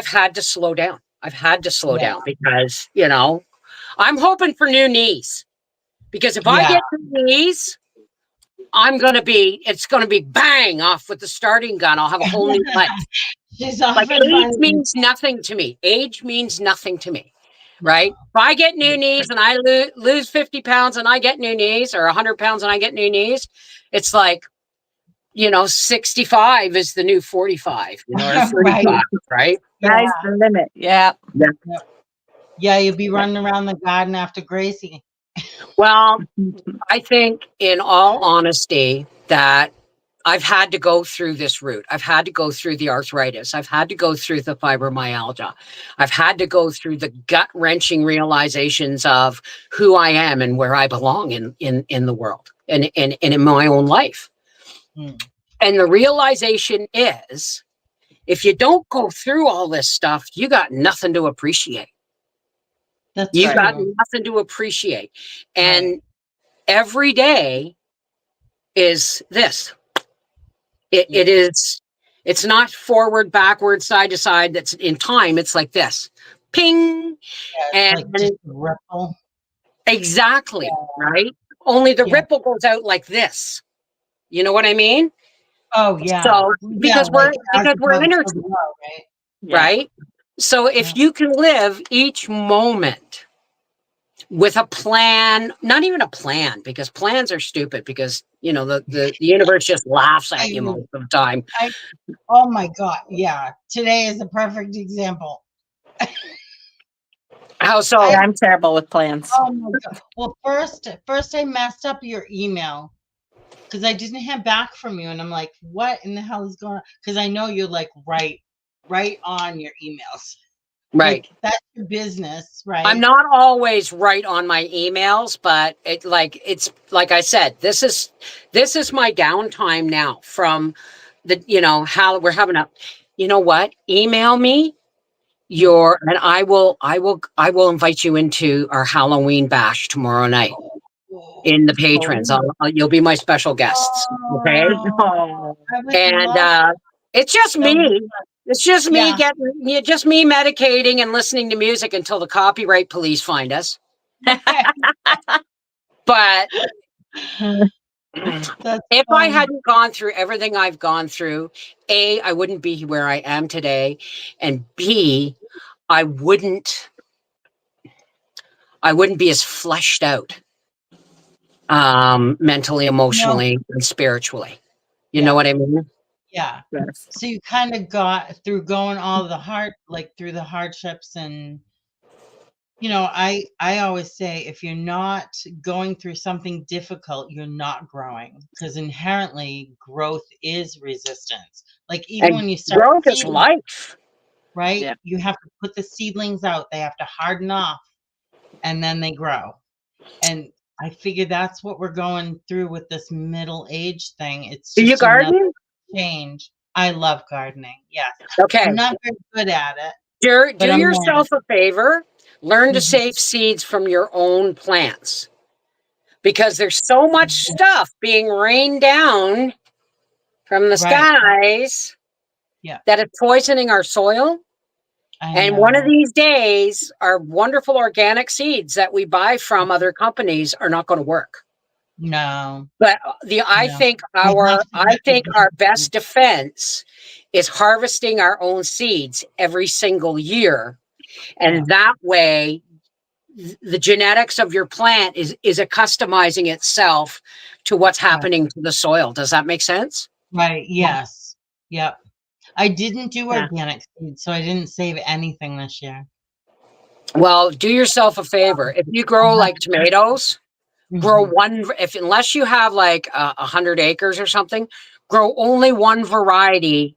had to slow down. I've had to slow down because, I'm hoping for new knees, because if I get new knees, it's going to be bang off with the starting gun. I'll have a whole new life. Like age means nothing to me. Age means nothing to me. Right? If I get new knees and I lose 50 pounds and I get new knees, or 100 pounds and I get new knees, it's like, 65 is the new 45, or 35, right? That's the limit. Yeah. Yeah, you'll be running around the garden after Gracie. Well, I think in all honesty that I've had to go through this route. I've had to go through the arthritis. I've had to go through the fibromyalgia. I've had to go through the gut-wrenching realizations of who I am and where I belong in the world and in my own life. And the realization is, if you don't go through all this stuff, you got nothing to appreciate. You got nothing to appreciate. And every day is this. It's not forward, backward, side to side. That's in time. It's like this. Ping. And like just a ripple. Exactly. Right. Only the ripple goes out like this. You know what I mean? Oh yeah. So because we're energy. Right? right? So if you can live each moment with a plan, not even a plan, because plans are stupid, because the universe just laughs at you most of the time. Oh my God. Yeah. Today is a perfect example. How so? I'm terrible with plans. Oh my God. Well, first I messed up your email because I didn't have back from you. And I'm like, what in the hell is going on? Because I know you're like right on your emails. Right. Like, that's your business, right? I'm not always right on my emails, but it's like I said, this is my downtime now from how we're having a, what? Email me and I will invite you into our Halloween bash tomorrow night in the patrons. You'll be my special guests. Okay. Oh, I would And love it's just that. me. It's just me Yeah. just me medicating and listening to music until the copyright police find us. But if I hadn't gone through everything I've gone through, A, I wouldn't be where I am today, and B, I wouldn't be as fleshed out mentally, emotionally, and spiritually. You know what I mean? Yeah. Yes. So you kind of got through going all through the hardships, and I always say, if you're not going through something difficult, you're not growing, because inherently growth is resistance. Like, even And when you start growth is seeding, life. right? Yeah. You have to put the seedlings out. They have to harden off, and then they grow. And I figure that's what we're going through with this middle age thing. It's Do you just another garden? change. I love gardening. Yes. Okay. I'm not very good at it. Do I'm yourself a favor. Learn to Mhm. save seeds from your own plants, because there's so much stuff being rained down from the Right. skies that is poisoning our soil. And one of these days, our wonderful organic seeds that we buy from other companies are not going to work. No. But I think our best defense is harvesting our own seeds every single year, and that way, the genetics of your plant is customizing itself to what's happening to the soil. Does that make sense? Right. Yes. Yep. I didn't do organic seeds, so I didn't save anything this year. Well, do yourself a favor. If you grow like tomatoes, grow one. Unless you have like 100 acres or something, grow only one variety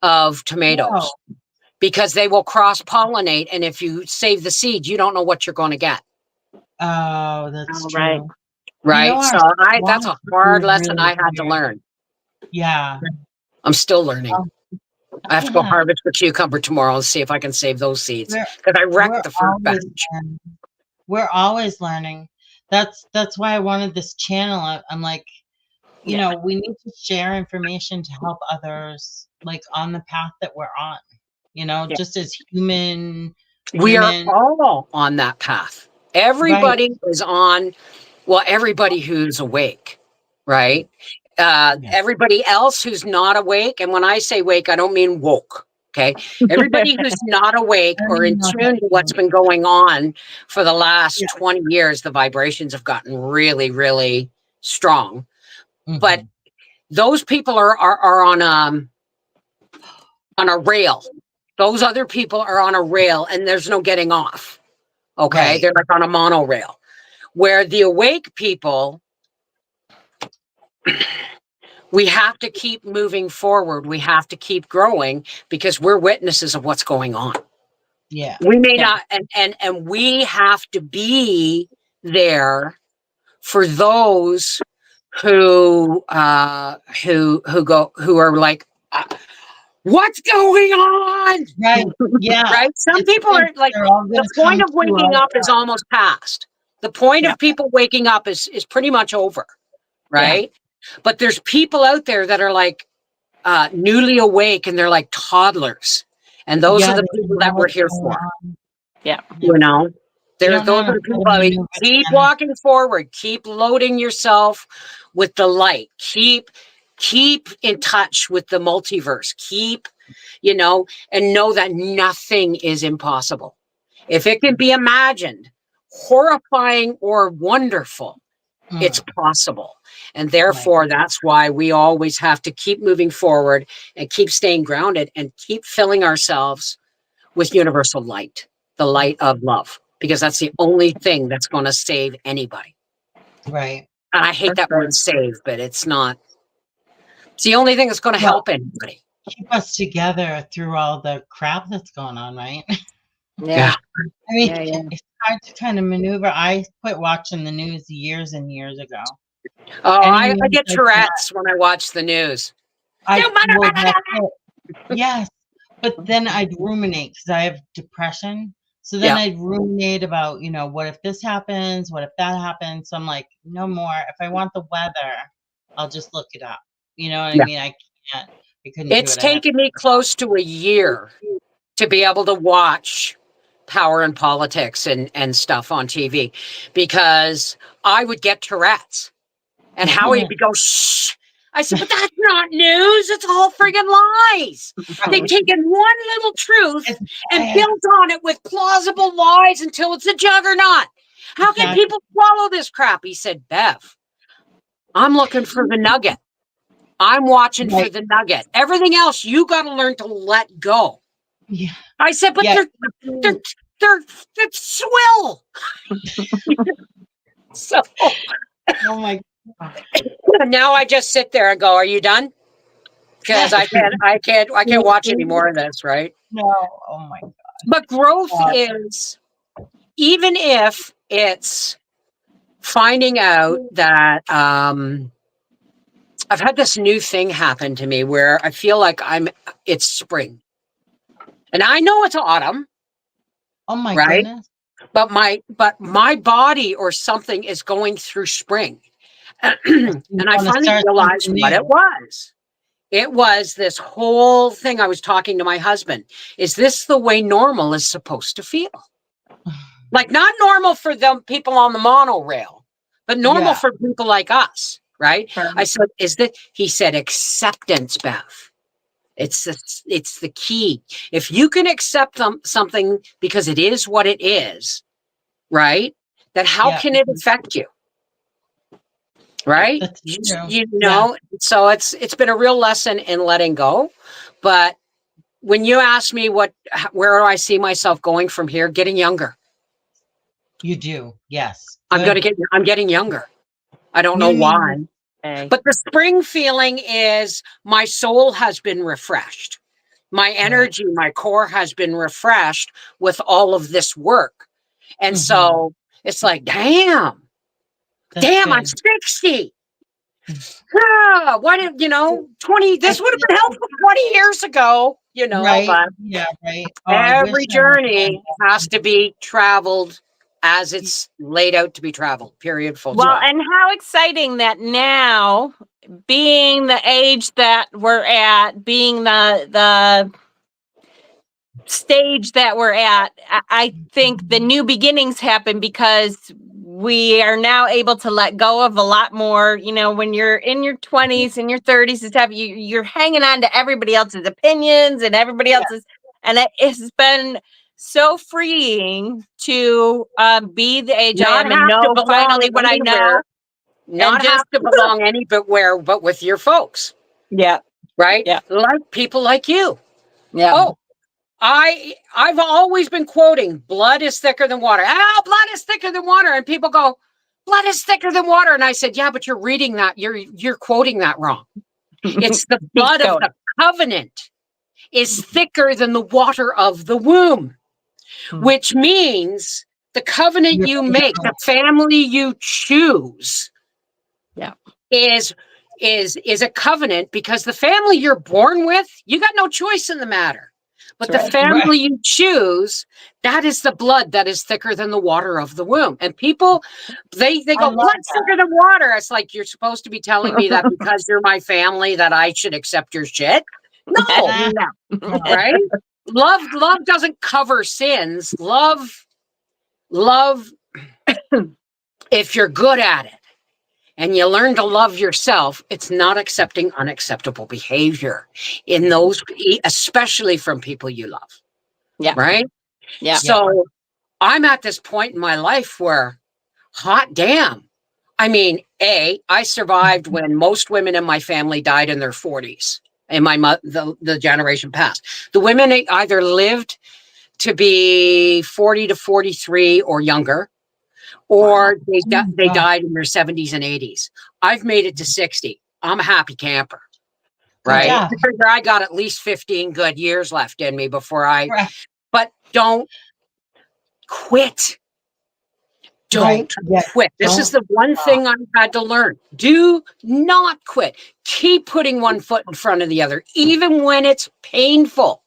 of tomatoes, because they will cross pollinate. And if you save the seed, you don't know what you're going to get. Oh, that's true. Right. Right. So that's a hard lesson I had to learn. Yeah. I'm still learning. I have to go harvest the cucumber tomorrow and see if I can save those seeds, because I wrecked the fruit batch. We're always learning. That's why I wanted this channel. I'm like, we need to share information to help others, like, on the path that we're on, just as human We are women. all on that path. Everybody is on, well, everybody who's awake, right? Everybody else who's not awake, and when I say wake, I don't mean woke, okay? Everybody who's not awake or in tune to what's been going on for the last 20 years, the vibrations have gotten really, really strong. But those people are on a rail. Those other people are on a rail, and there's no getting off. Okay. They're like on a monorail, where the awake people, we have to keep moving forward. We have to keep growing, because we're witnesses of what's going on. Yeah. We may not, and we have to be there for those who are like, what's going on? Right. Yeah. Right. Some people are like, the point of waking up is almost past. The point of people waking up is pretty much over. Right. But there's people out there that are like newly awake, and they're like toddlers. And those are the people that we're here for. Yeah. Those are the people that keep walking forward, keep loading yourself with the light, keep keep in touch with the multiverse, keep, and know that nothing is impossible. If it can be imagined, horrifying or wonderful, it's possible. And therefore, that's why we always have to keep moving forward and keep staying grounded and keep filling ourselves with universal light, the light of love, because that's the only thing that's going to save anybody. Right. And I hate that word save, but it's not. It's the only thing that's going to help anybody. Keep us together through all the crap that's going on, right? Yeah. I mean, it's hard to kind of maneuver. I quit watching the news years and years ago. Oh, I get Tourette's when I watch the news. Yes, but then I'd ruminate because I have depression. So then I'd ruminate about, what if this happens? What if that happens? So I'm like, no more. If I want the weather, I'll just look it up. You know what I mean? I can't. I couldn't. It's taken me close to a year to be able to watch Power and Politics and stuff on TV, because I would get Tourette's, and Howie would go, shh. I said, but that's not news. It's all friggin' lies. They've taken one little truth and built on it with plausible lies until it's a juggernaut. How can people swallow this crap? He said, Bev, I'm looking for the nugget. I'm watching for the nugget. Everything else, you got to learn to let go. Yeah. I said, but they're swill. So, oh my God. Now I just sit there and go, are you done? Because I can't watch any more of this, right? No. Oh my God. But growth is, even if it's finding out that I've had this new thing happen to me where I feel like it's spring. And I know it's autumn. Oh my goodness. But my body or something is going through spring. And I finally realized what it was. It was this whole thing. I was talking to my husband. Is this the way normal is supposed to feel? Like, not normal for the people on the monorail, but normal for people like us, right? I said, he said, acceptance, Bev. It's the key. If you can accept something because it is what it is, right? Then how can it affect you? Right? So it's been a real lesson in letting go. But when you ask me where do I see myself going from here, getting younger. You do, yes. I'm getting younger. I don't know why. But the spring feeling is my soul has been refreshed. My energy, my core has been refreshed with all of this work. And so it's like, damn, I'm 60. Why did 20? This would have been helpful 20 years ago, Right. But right. Every journey has to be traveled as it's laid out to be traveled, period, full stop. And how exciting that now, being the age that we're at, being the stage that we're at, I think the new beginnings happen because we are now able to let go of a lot more. When you're in your 20s and your 30s and stuff, you're hanging on to everybody else's opinions and everybody else's, and it has been so freeing to be the age I am and know finally what I know. Not have to belong anywhere but with your folks. Yeah. Right? Yeah. Like people like you. Yeah. Oh, I've always been quoting, blood is thicker than water. Blood is thicker than water. And people go, blood is thicker than water. And I said, yeah, but you're reading that. You're quoting that wrong. It's the blood of the covenant is thicker than the water of the womb, which means the covenant you make, the family you choose is a covenant, because the family you're born with, you got no choice in the matter. But the family you choose, that is the blood that is thicker than the water of the womb. And people, they go, blood's thicker than water. It's like, you're supposed to be telling me that because you're my family that I should accept your shit. No. Right? Love doesn't cover sins. Love, if you're good at it and you learn to love yourself, it's not accepting unacceptable behavior in those, especially from people you love. Yeah. Right. Yeah. So I'm at this point in my life where, hot damn. I mean, I survived when most women in my family died in their 40s, and the generation past. The women either lived to be 40 to 43 or younger, or they died in their 70s and 80s. I've made it to 60. I'm a happy camper, right? I got at least 15 good years left in me before but don't quit. Don't quit. This is the one thing I've had to learn. Do not quit. Keep putting one foot in front of the other, even when it's painful.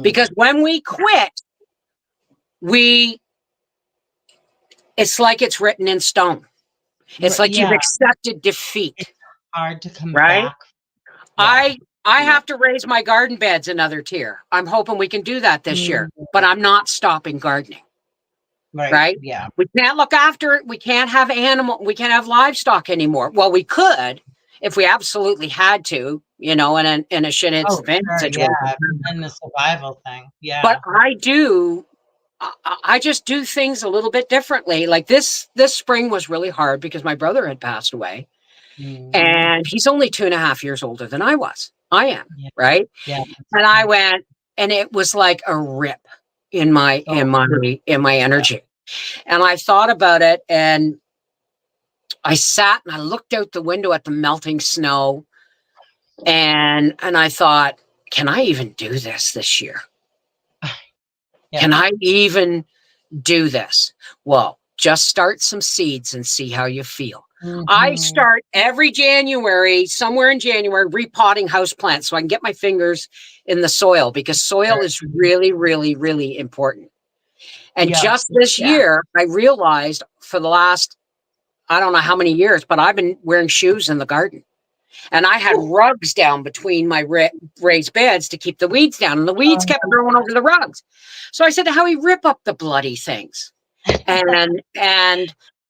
Because when we quit, it's like it's written in stone. It's like you've accepted defeat. It's hard to come back. Yeah. I have to raise my garden beds another tier. I'm hoping we can do that this year, but I'm not stopping gardening. Right? Yeah. We can't look after it. We can't have we can't have livestock anymore. Well, we could if we absolutely had to, in a shit situation. Yeah, in the survival thing. Yeah. But I just do things a little bit differently. Like this spring was really hard because my brother had passed away. And he's only 2.5 years older than I am. Right. Yeah. And I went, and it was like a rip in my energy. And I thought about it, and I sat and I looked out the window at the melting snow, and I thought, can I even do this year? Can I even do this? Well, just start some seeds and see how you feel. I start every January, somewhere in January, repotting houseplants so I can get my fingers in the soil, because soil is really, really, really important. And just this year, I realized for the last, I don't know how many years, but I've been wearing shoes in the garden. And I had rugs down between my raised beds to keep the weeds down. And the weeds kept growing over the rugs. So I said to Howie, rip up the bloody things. And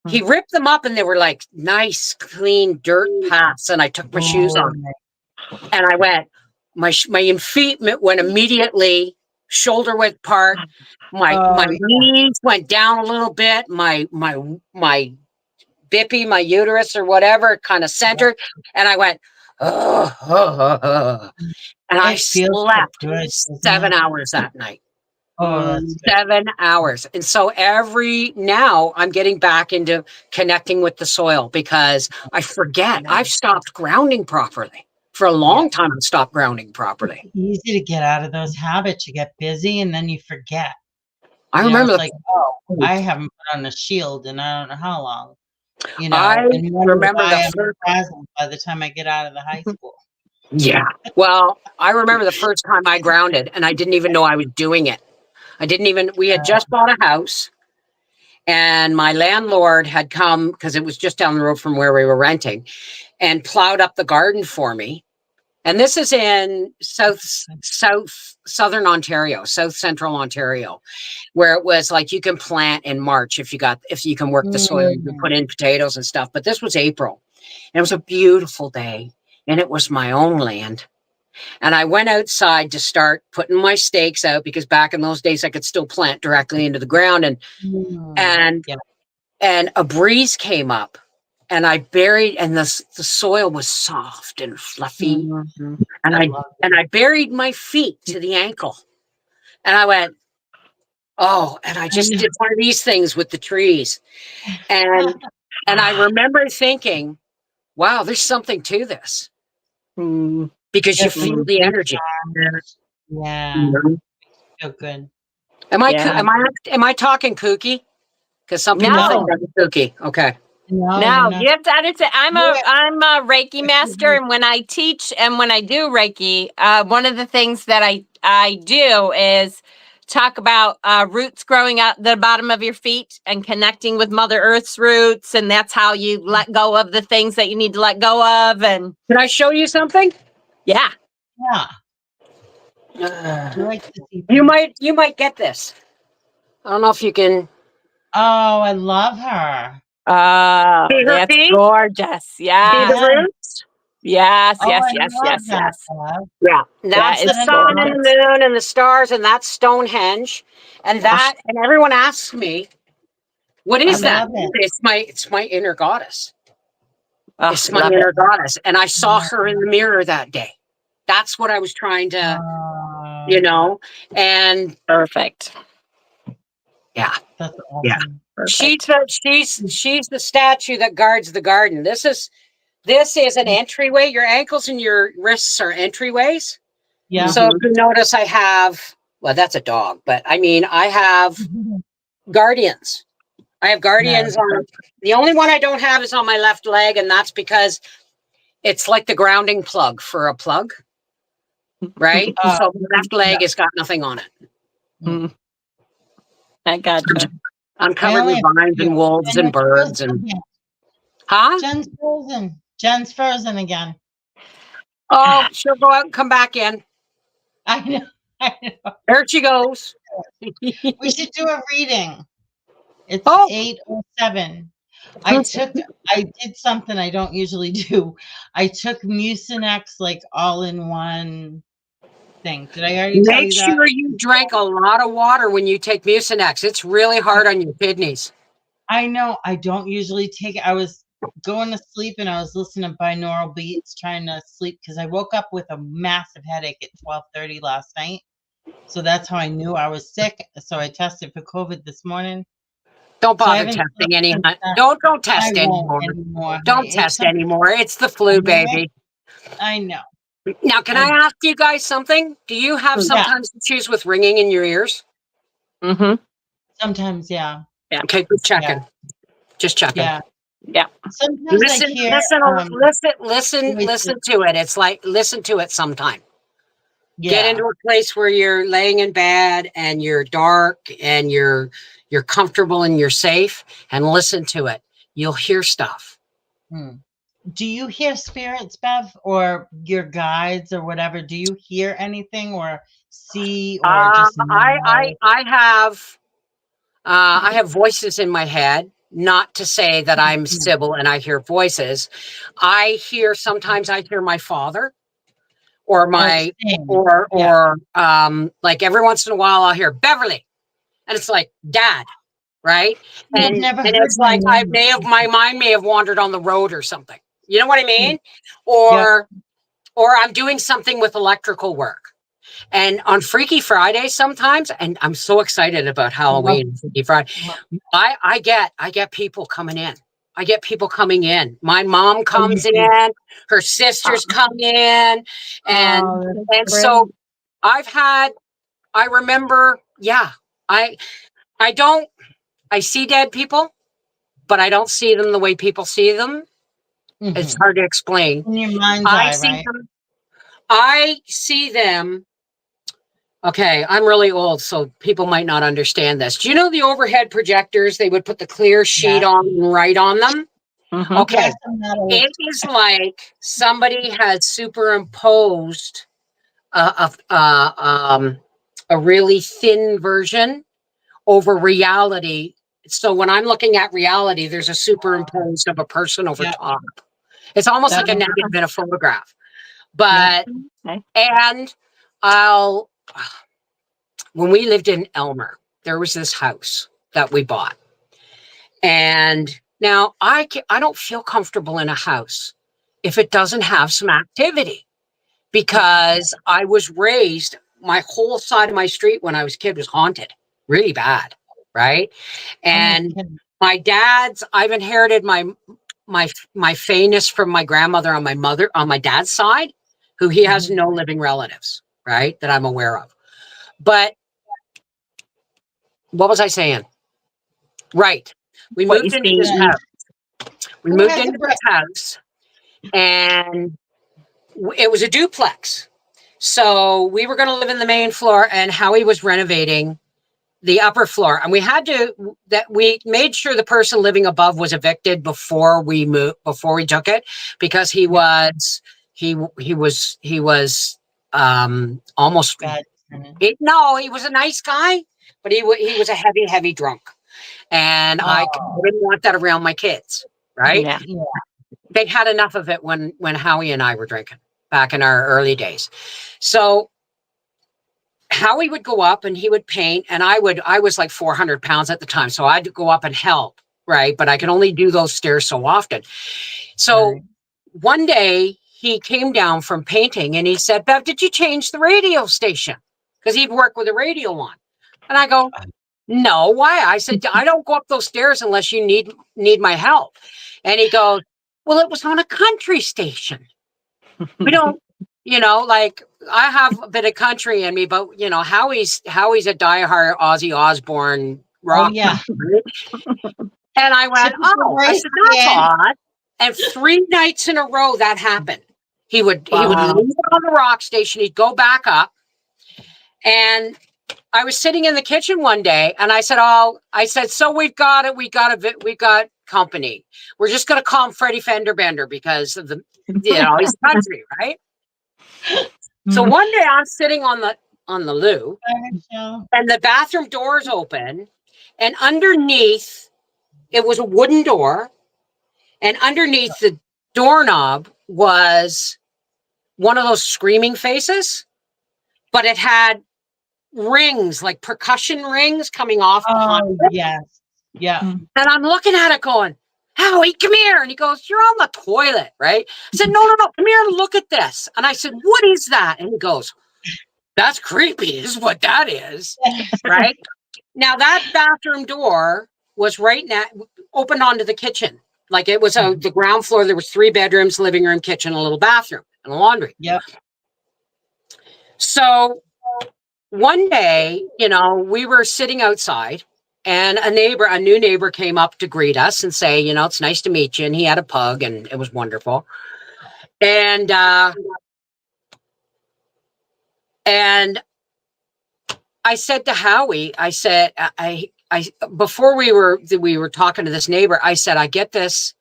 he ripped them up, and they were like nice, clean dirt paths. And I took my shoes off. And I went, my feet went immediately shoulder width apart. My knees went down a little bit. My bippy, my uterus or whatever, kind of centered. And I went, and I slept 7 hours that night. 7 hours. And so now I'm getting back into connecting with the soil, because I forget. I've stopped grounding properly. For a long time, I stopped grounding properly. It's easy to get out of those habits. You get busy and then you forget. I remember I haven't put on a shield in I don't know how long. I remember by the time I get out of the high school. Yeah. Well, I remember the first time I grounded, and I didn't even know I was doing it. We had just bought a house, and my landlord had come, because it was just down the road from where we were renting, and plowed up the garden for me. And this is in southern Ontario, south central Ontario, where it was like you can plant in March if you can work the soil, you can put in potatoes and stuff. But this was April, and it was a beautiful day, and it was my own land. And I went outside to start putting my stakes out, because back in those days I could still plant directly into the ground. And a breeze came up, and I buried, and the soil was soft and fluffy. And I buried my feet to the ankle, and I went, and I just did one of these things with the trees. And I remember thinking, wow, there's something to this. Because you feel the energy. Yeah. Feel good. Am I talking kooky? Because some people think that's kooky. Okay. No, you have to understand. I'm a Reiki master, and when I teach and when I do Reiki, one of the things that I do is talk about roots growing out the bottom of your feet and connecting with Mother Earth's roots, and that's how you let go of the things that you need to let go of. And can I show you something? Yeah. You might get this. I don't know if you can. Oh, I love her. Oh, See her that's feet? gorgeous. See Yeah. the Yeah. roots? Yes, Oh, yes, I yes, love yes, that. yes. Bev. Yeah. That That's the is sun and the gorgeous. moon and the stars, and that's Stonehenge. And that, and everyone asks me, what I is that? love it. It's my inner goddess. Oh, It's my love it. inner goddess. And I saw her in the mirror that day. That's what I was trying to, you know, and Perfect. yeah. That's Yeah. awesome. Perfect. She's the statue that guards the garden. This is an entryway. Your ankles and your wrists are entryways. Yeah. So if you notice, I have, well, that's a dog, but I mean, I have guardians. I have guardians Nice. on. The only one I don't have is on my left leg, and that's because it's like the grounding plug for a plug, right? So the left leg has got nothing on it. Mm. I gotcha. I'm I covered only in have vines two. and wolves and it's birds frozen and again. huh? Jen's frozen. Jen's frozen again. Oh, she'll go out and come back in. I know. I know. There she goes. We should do a reading. It's Oh. 8:07. I did something I don't usually do. I took Mucinex like all in one thing. Did I already tell Make you that? sure you drink a lot of water when you take Mucinex. It's really hard on your kidneys. I know. I don't usually take it. I was going to sleep and I was listening to binaural beats trying to sleep because I woke up with a massive headache at 12:30 last night. So that's how I knew I was sick. So I tested for COVID this morning. Don't So I bother haven't testing any. slept since Don't I test won't anymore. anymore. Don't It's test something anymore. It's the I flu, know it. baby. I know. Now, can I ask you guys something? Do you have Yeah. sometimes issues with ringing in your ears? Mm-hmm. Sometimes, yeah. Yeah. Okay, good checking. Just checking. Yeah. Yeah. Sometimes I Listen, hear listen voices. to it. It's like listen to it sometime. Get Yeah. into a place where you're laying in bed and you're dark and you're comfortable and you're safe and listen to it. You'll hear stuff. Do you hear spirits, Bev, or your guides or whatever? Do you hear anything or see or just know? I have voices in my head. Not to say that I'm Sybil and I hear voices. Sometimes I hear my father or my like every once in a while I'll hear Beverly and it's like dad, right? I've And never heard it's my like name. my mind may have wandered on the road or something. You know what I mean? Yep. Or I'm doing something with electrical work. And on Freaky Friday sometimes, and I'm so excited about Halloween, Freaky Friday, I get people coming in. I get people coming in. My mom comes in, her sisters come in, and so I remember, I see dead people, but I don't see them the way people see them. It's hard to explain. In your mind's eye, right? I see them. Okay, I'm really old, so people might not understand this. Do you know the overhead projectors? They would put the clear sheet on and write on them. Mm-hmm. Okay, it is like somebody has superimposed a really thin version over reality. So when I'm looking at reality, there's a superimposed of a person over top. It's almost like a negative in a photograph. But and when we lived in Elmer, there was this house that we bought. And now I don't feel comfortable in a house if it doesn't have some activity, because I was raised, my whole side of my street when I was a kid was haunted really bad, right? And my dad's, I've inherited my fayness from my grandmother on my dad's side, who he has no living relatives, right, that I'm aware of. But what was I saying? Right. We moved into this house. We moved into this house and it was a duplex. So we were going to live in the main floor and Howie was renovating the upper floor. And we made sure the person living above was evicted before we took it, because he was almost, he was a nice guy, but he was a heavy drunk. And I didn't want that around my kids, right? Yeah. Yeah. They had enough of it when Howie and I were drinking back in our early days. So Howie would go up and he would paint, and I was like 400 pounds at the time. So I'd go up and help, right? But I could only do those stairs so often. So one day he came down from painting and he said, Bev, did you change the radio station? Because he'd work with a radio on. And I go, no, why? I said, I don't go up those stairs unless you need my help. And he goes, well, it was on a country station. We don't, like I have a bit of country in me, but Howie's a diehard Ozzy Osbourne rock. Oh, yeah. And I went, I said, that's odd. And 3 nights in a row that happened. He would leave on the rock station. He'd go back up. And I was sitting in the kitchen one day and I said, so we've got company. We're just going to call him Freddie Fenderbender because of the, he's country, right? So one day I'm sitting on the loo and the bathroom door's open, and underneath it was a wooden door, and underneath the doorknob was one of those screaming faces, but it had rings, like percussion rings coming off. Oh, yes. Yeah. And I'm looking at it going, Howie, come here. And he goes, you're on the toilet, right? I said, no, come here and look at this. And I said, what is that? And he goes, that's creepy is what that is, right? Now that bathroom door was right now opened onto the kitchen. Like it was the ground floor. There was 3 bedrooms, living room, kitchen, a little bathroom and a laundry. Yep. So one day, we were sitting outside and a new neighbor came up to greet us and say, it's nice to meet you. And he had a pug and it was wonderful. And I said to Howie, I said, before we were talking to this neighbor, I said, I get this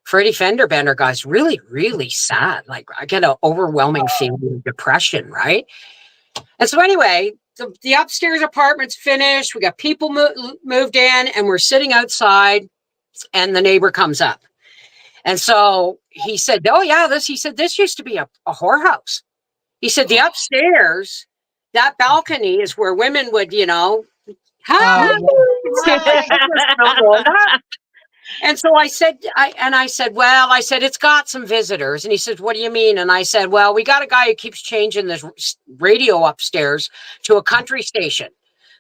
Freddie Fenderbender guy's really, really sad. Like I get an overwhelming feeling of depression, right? And so anyway, the upstairs apartment's finished. We got people moved in and we're sitting outside and the neighbor comes up. And so he said, oh yeah, this used to be a whorehouse. He said, the upstairs, that balcony is where women would, And so I said, it's got some visitors. And he said, what do you mean? And I said, well, we got a guy who keeps changing this radio upstairs to a country station.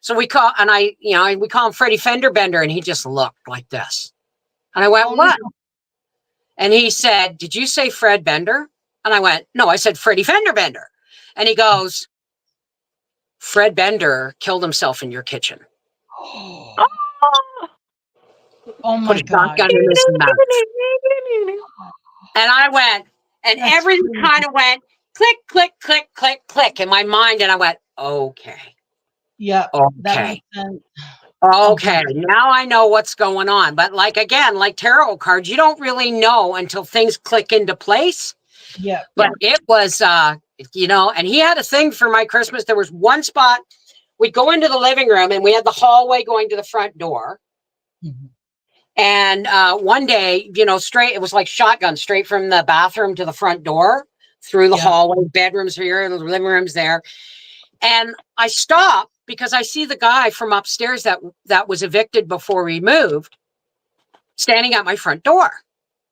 So we call him Freddie Fenderbender. And he just looked like this. And I went, what? And he said, did you say Fred Bender? And I went, no, I said Freddie Fenderbender. And he goes, Fred Bender killed himself in your kitchen. Oh my God. And I went, and everything kind of went click, click, click, click, click in my mind. And I went, okay. Yeah. Okay. Okay. Now I know what's going on. But like tarot cards, you don't really know until things click into place. Yeah. But it was, and he had a thing for my Christmas. There was one spot, we'd go into the living room and we had the hallway going to the front door. Mm-hmm. And one day, it was like shotgun, straight from the bathroom to the front door, through the hallway, bedrooms here, the living rooms there. And I stopped because I see the guy from upstairs that was evicted before we moved, standing at my front door.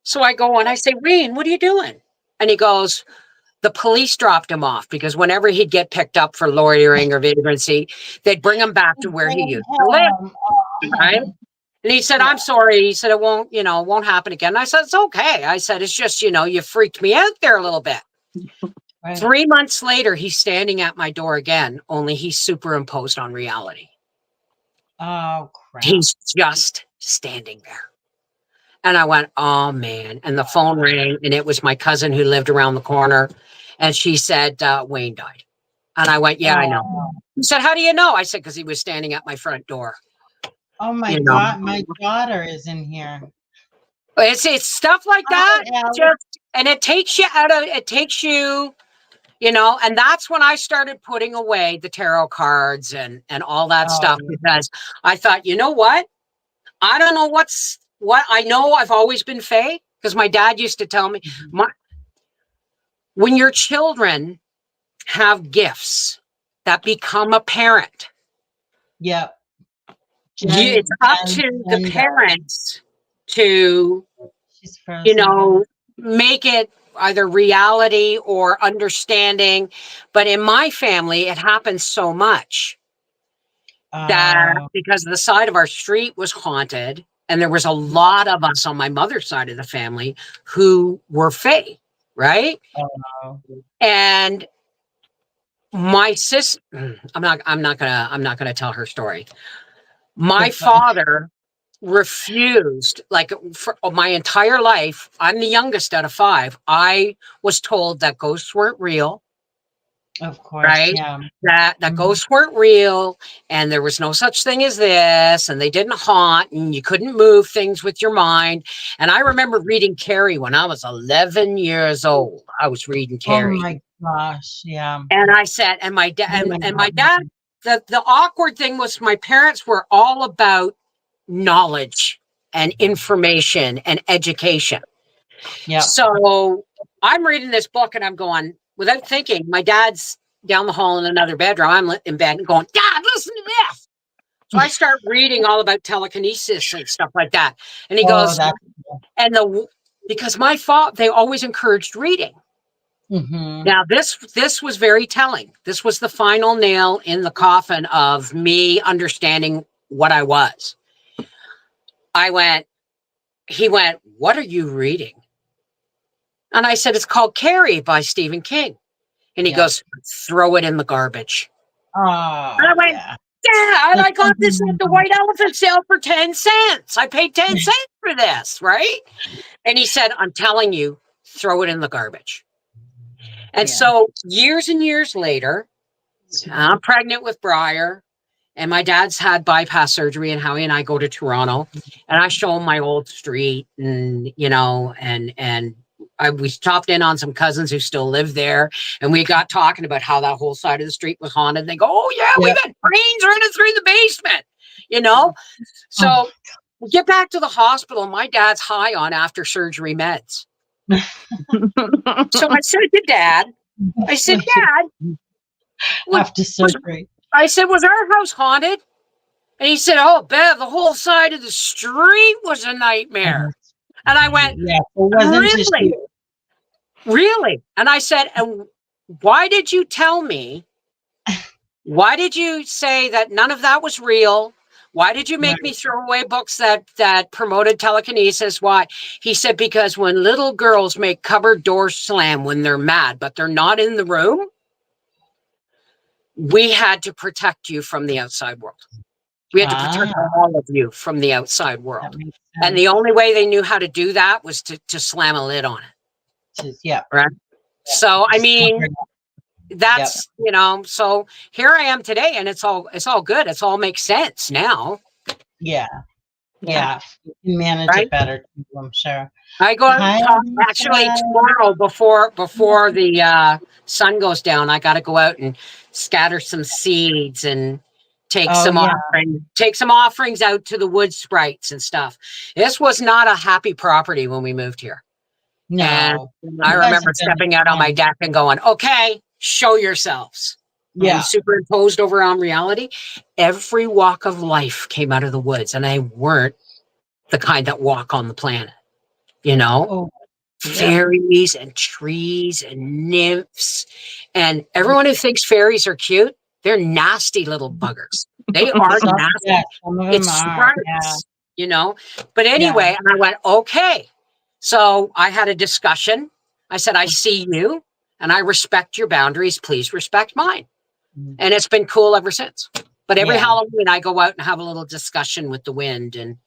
So I go and I say, Wayne, what are you doing? And he goes, the police dropped him off because whenever he'd get picked up for loitering or vagrancy, they'd bring him back to where he used to live. Right? And he said, I'm sorry. He said, it won't happen again. And I said, it's okay. I said, it's just, you freaked me out there a little bit. Right. 3 months later, he's standing at my door again, only he's superimposed on reality. Oh, crap. He's just standing there. And I went, oh, man. And the phone rang, and it was my cousin who lived around the corner. And she said, Wayne died. And I went, yeah, I know. He said, how do you know? I said, because he was standing at my front door. Oh my God, my daughter is in here. It's stuff like that. And it takes you and that's when I started putting away the tarot cards and all that stuff, because I thought, you know what? I don't know what I know. I've always been Fae because my dad used to tell me, when your children have gifts that become apparent, Yep. it's up to the parents to, she's frozen. make it either reality or understanding. But in my family, it happens so much that because the side of our street was haunted, and there was a lot of us on my mother's side of the family who were Fae, right? And my sister, I'm not gonna tell her story. My father refused, like, for my entire life. I'm the youngest out of 5. I was told that ghosts weren't real. Of course, right? yeah. That ghosts weren't real, and there was no such thing as this, and they didn't haunt, and you couldn't move things with your mind. And I remember reading Carrie when I was 11 years old. I was reading Carrie. Oh my gosh, yeah. And I said, and my dad, and my dad, the awkward thing was my parents were all about knowledge and information and education. Yeah. So I'm reading this book and I'm going, without thinking, my dad's down the hall in another bedroom. I'm in bed and going, Dad, listen to this. So I start reading all about telekinesis and stuff like that. And he goes, because my father, they always encouraged reading. Now, this was very telling. This was the final nail in the coffin of me understanding what I was. He went, what are you reading? And I said, it's called Carrie by Stephen King. And he goes, throw it in the garbage. And I went, Dad, I got this at the White Elephant sale for 10 cents. I paid 10 cents for this, right? And he said, I'm telling you, throw it in the garbage. And so years and years later, I'm pregnant with Briar, and my dad's had bypass surgery, and Howie and I go to Toronto, and I show him my old street, and, we stopped in on some cousins who still live there, and we got talking about how that whole side of the street was haunted. And they go, oh yeah, we've had trains running through the basement, So we get back to the hospital, and my dad's high on after surgery meds. So I said to Dad, Dad, after surgery, I said, was our house haunted? And he said, oh, Bev, the whole side of the street was a nightmare. And I went, really? And I said, and why did you tell me? Why did you say that none of that was real? Why did you make me throw away books that promoted telekinesis? Why? He said, because when little girls make cupboard doors slam when they're mad, but they're not in the room, we had to protect you from the outside world. We had to protect all of you from the outside world. And the only way they knew how to do that was to slam a lid on it. Right. So, I mean, that's, so here I am today, and it's all good. It's all makes sense now. Yeah. You can manage it better too, I'm sure. I go actually tomorrow before the sun goes down. I got to go out and scatter some seeds and take some offerings out to the wood sprites and stuff. This was not a happy property when we moved here. No, and I remember stepping out on my deck and going, "Okay, show yourselves." Yeah, and superimposed over on reality. Every walk of life came out of the woods, and they weren't the kind that walk on the planet. Fairies and trees and nymphs, and everyone who thinks fairies are cute, they're nasty little buggers. They are nasty. It's smarts, But anyway, and I went, okay. So I had a discussion. I said, I see you and I respect your boundaries. Please respect mine. And it's been cool ever since. But every Halloween, I go out and have a little discussion with the wind and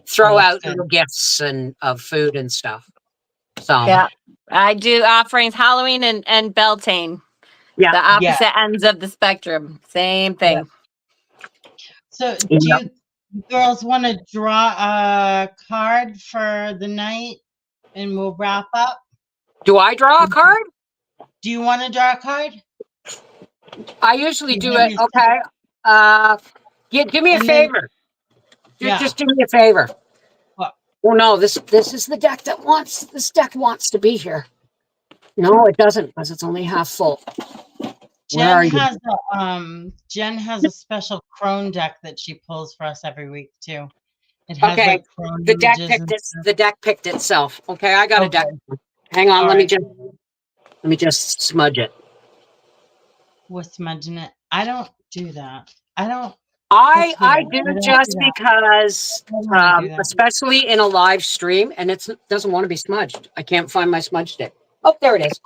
throw out little gifts of food and stuff. So I do offerings Halloween and Beltane. The opposite ends of the spectrum. Same thing. So do you girls want to draw a card for the night and we'll wrap up? Do I draw a card? Do you want to draw a card? I usually do it. Okay. Give me a favor. Yeah. Just do me a favor. What? Oh no, this is the deck that wants, this deck wants to be here. No, it doesn't, because it's only half full. Where are you? Jen has a special crone deck that she pulls for us every week too. It has Okay, like crone the deck images picked and it. stuff. The deck picked itself. Okay, I got a deck. Okay. Hang on, All let right. me just smudge it. We're smudging it. I don't do that. I don't. I That's do weird. I don't just do that. because, I don't wanna do that. especially in a live stream, and it doesn't want to be smudged. I can't find my smudge stick. Oh, there it is.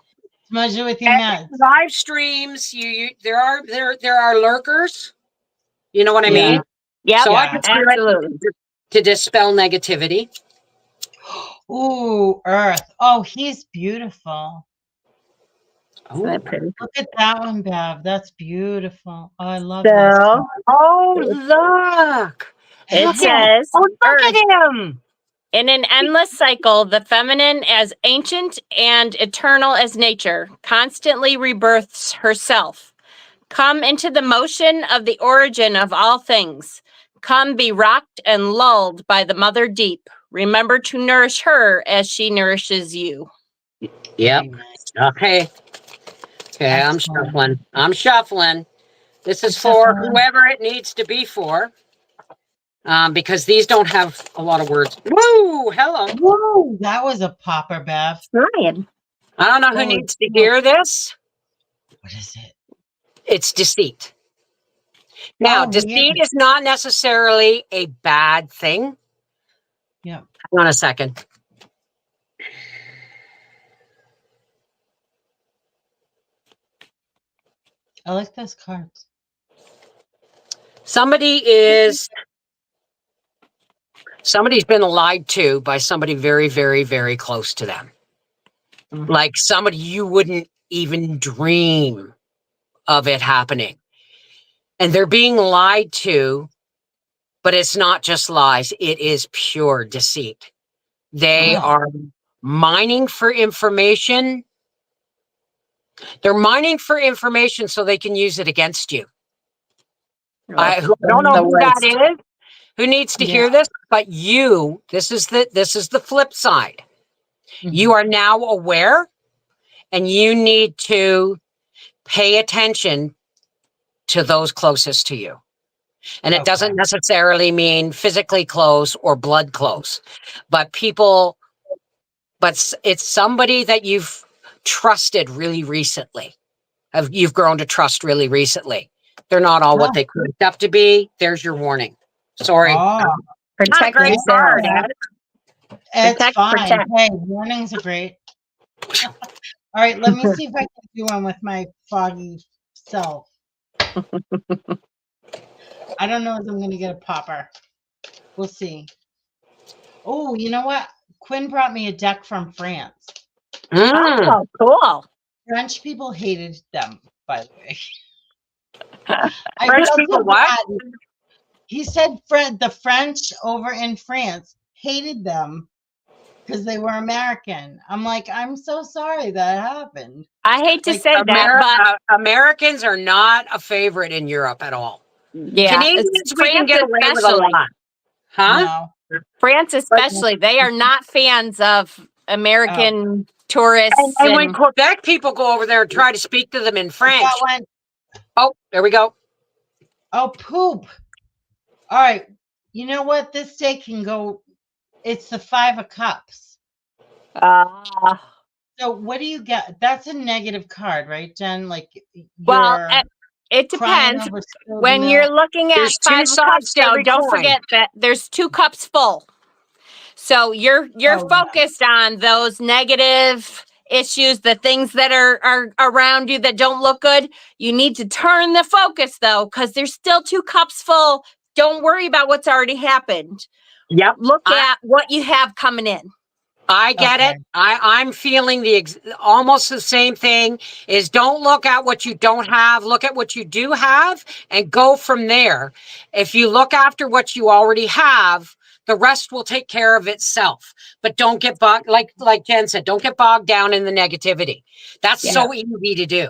Smudge it with your And meds. live streams, there are lurkers. You know what I Yeah. mean? Yep, So I Yeah. just do absolutely. it to dispel negativity. Ooh, Earth. Oh, he's beautiful. Isn't that pretty? Look at that one, Bev. That's beautiful. Oh, I love those. So Oh, look! it Look at him! says, Oh, look Earth, at him! in an endless cycle, the feminine as ancient and eternal as nature constantly rebirths herself. Come into the motion of the origin of all things. Come be rocked and lulled by the mother deep. Remember to nourish her as she nourishes you. Yep. Okay. Okay, I'm Excellent. shuffling. I'm shuffling. This is It's for shuffling. whoever it needs to be for. Because these don't have a lot of words. Woo! Hello. Whoa, that was a popper, Bev. Ryan. I don't know who Holy needs to smoke. hear this. What is it? It's deceit. Now, Oh, deceit yeah. is not necessarily a bad thing. Yeah. Hang on a second. I like those cards. Somebody's been lied to by somebody very, very, very close to them. Like somebody you wouldn't even dream of it happening. And they're being lied to, but it's not just lies. It is pure deceit. They Oh. are mining for information. They're mining for information so they can use it against you. I don't know who that is, who needs to hear this, but you, this is the flip side. Mhm. You are now aware, and you need to pay attention to those closest to you. And it doesn't necessarily mean physically close or blood close, but it's somebody that you've trusted really recently. You've grown to trust really recently. They're not all what they could up to be. There's your warning. Sorry. Oh, Protect Great yourself. card, Ed. it's Protect, fine. protect. Hey, warnings are great. All right, let me see if I can do one with my foggy self. I don't know if I'm going to get a popper. We'll see. Oh, you know what? Quinn brought me a deck from France. Oh, cool. French people hated them, by the way. French people what? Bad. He said the French over in France hated them because they were American. I'm like, I'm so sorry that happened. I hate to say that, but Americans are not a favorite in Europe at all. yeah, Canadians, we can get away with a especially. lot. Huh? No. France especially, they are not fans of American tourists. And when Quebec people go over there and try to speak to them in French. Oh, there we go. Oh, poop. All right. You know what? This day can go. It's the 5 of Cups. So what do you get? That's a negative card, right, Jen? Like, well, it depends. When you're looking at 5 of Cups, though, don't forget that there's 2 cups full. So you're focused on those negative issues, the things that are around you that don't look good. You need to turn the focus, though, because there's still 2 cups full. Don't worry about what's already happened. Yep. Look at what you have coming in. I get it. I'm feeling almost the same thing. Is don't look at what you don't have. Look at what you do have and go from there. If you look after what you already have, the rest will take care of itself. But don't get bogged, like Jen said, don't get bogged down in the negativity. That's so easy to do,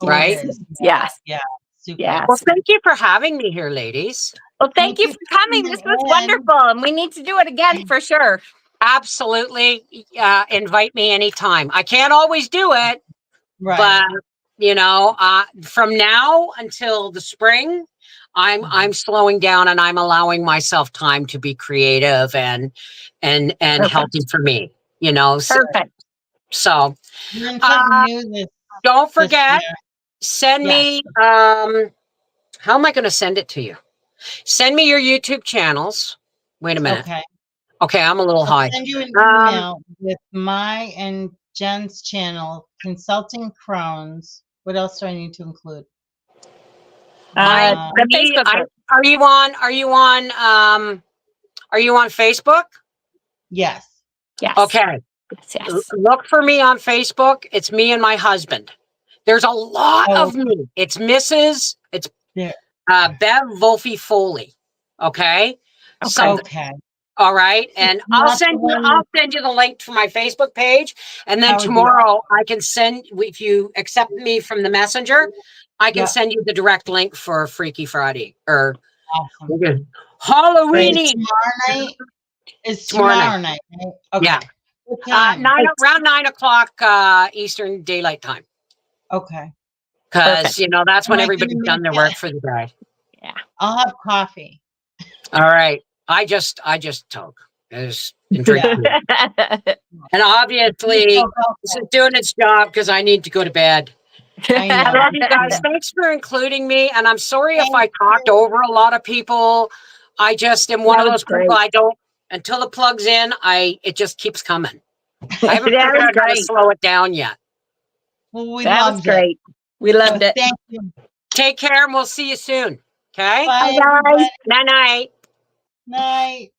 right? Yes. Yeah. Super. Yeah. Well, thank you for having me here, ladies. Well, thank you you for for coming. coming This was in. wonderful, and we need to do it again for sure. Absolutely. Invite me anytime. I can't always do it, Right. but you know, from now until the spring, I'm slowing down and I'm allowing myself time to be creative and healthy for me. You know, Perfect. so Learn something new this don't this forget, year. send Yes. me. How am I going to send it to you? Send me your YouTube channels. Wait a minute. Okay. Okay, I'm a little I'll high. send you an email with my and Jen's channel, Consulting Crones. What else do I need to include? The Facebook group. Are you on Facebook? Yes. Yes. Okay. Yes. Look for me on Facebook. It's me and my husband. There's a lot of me. It's Mrs. It's There. Bev Wolfie Foley. Okay. So, Okay. all right. And I'll Not the send you the link to my Facebook page. And then That would be tomorrow I can send, if you accept me from the messenger, I can Yeah. send you the direct link for Freaky Friday or Awesome. Halloweeny. Tomorrow night is Tomorrow tomorrow night. night. Right? Okay. Yeah. What time? Around 9 o'clock Eastern Daylight Time. Okay. Because, you know, that's when Am I everybody's gonna done make their it? work for the day. Yeah. I'll have coffee. All right. I just talk. And drink. Yeah. And obviously, this is doing its job because I need to go to bed. I know. I love you guys. Thanks for including me. And I'm sorry if I Thank talked over a lot of people. I just am one That of was those people. I don't, until the plug's in, it just keeps coming. I haven't That figured was out how to great. slow it down yet. Well, we That was loved great. We it. loved it. Thank you. Take care and we'll see you soon. Okay? Bye, Bye, guys. everybody. Night night. Night.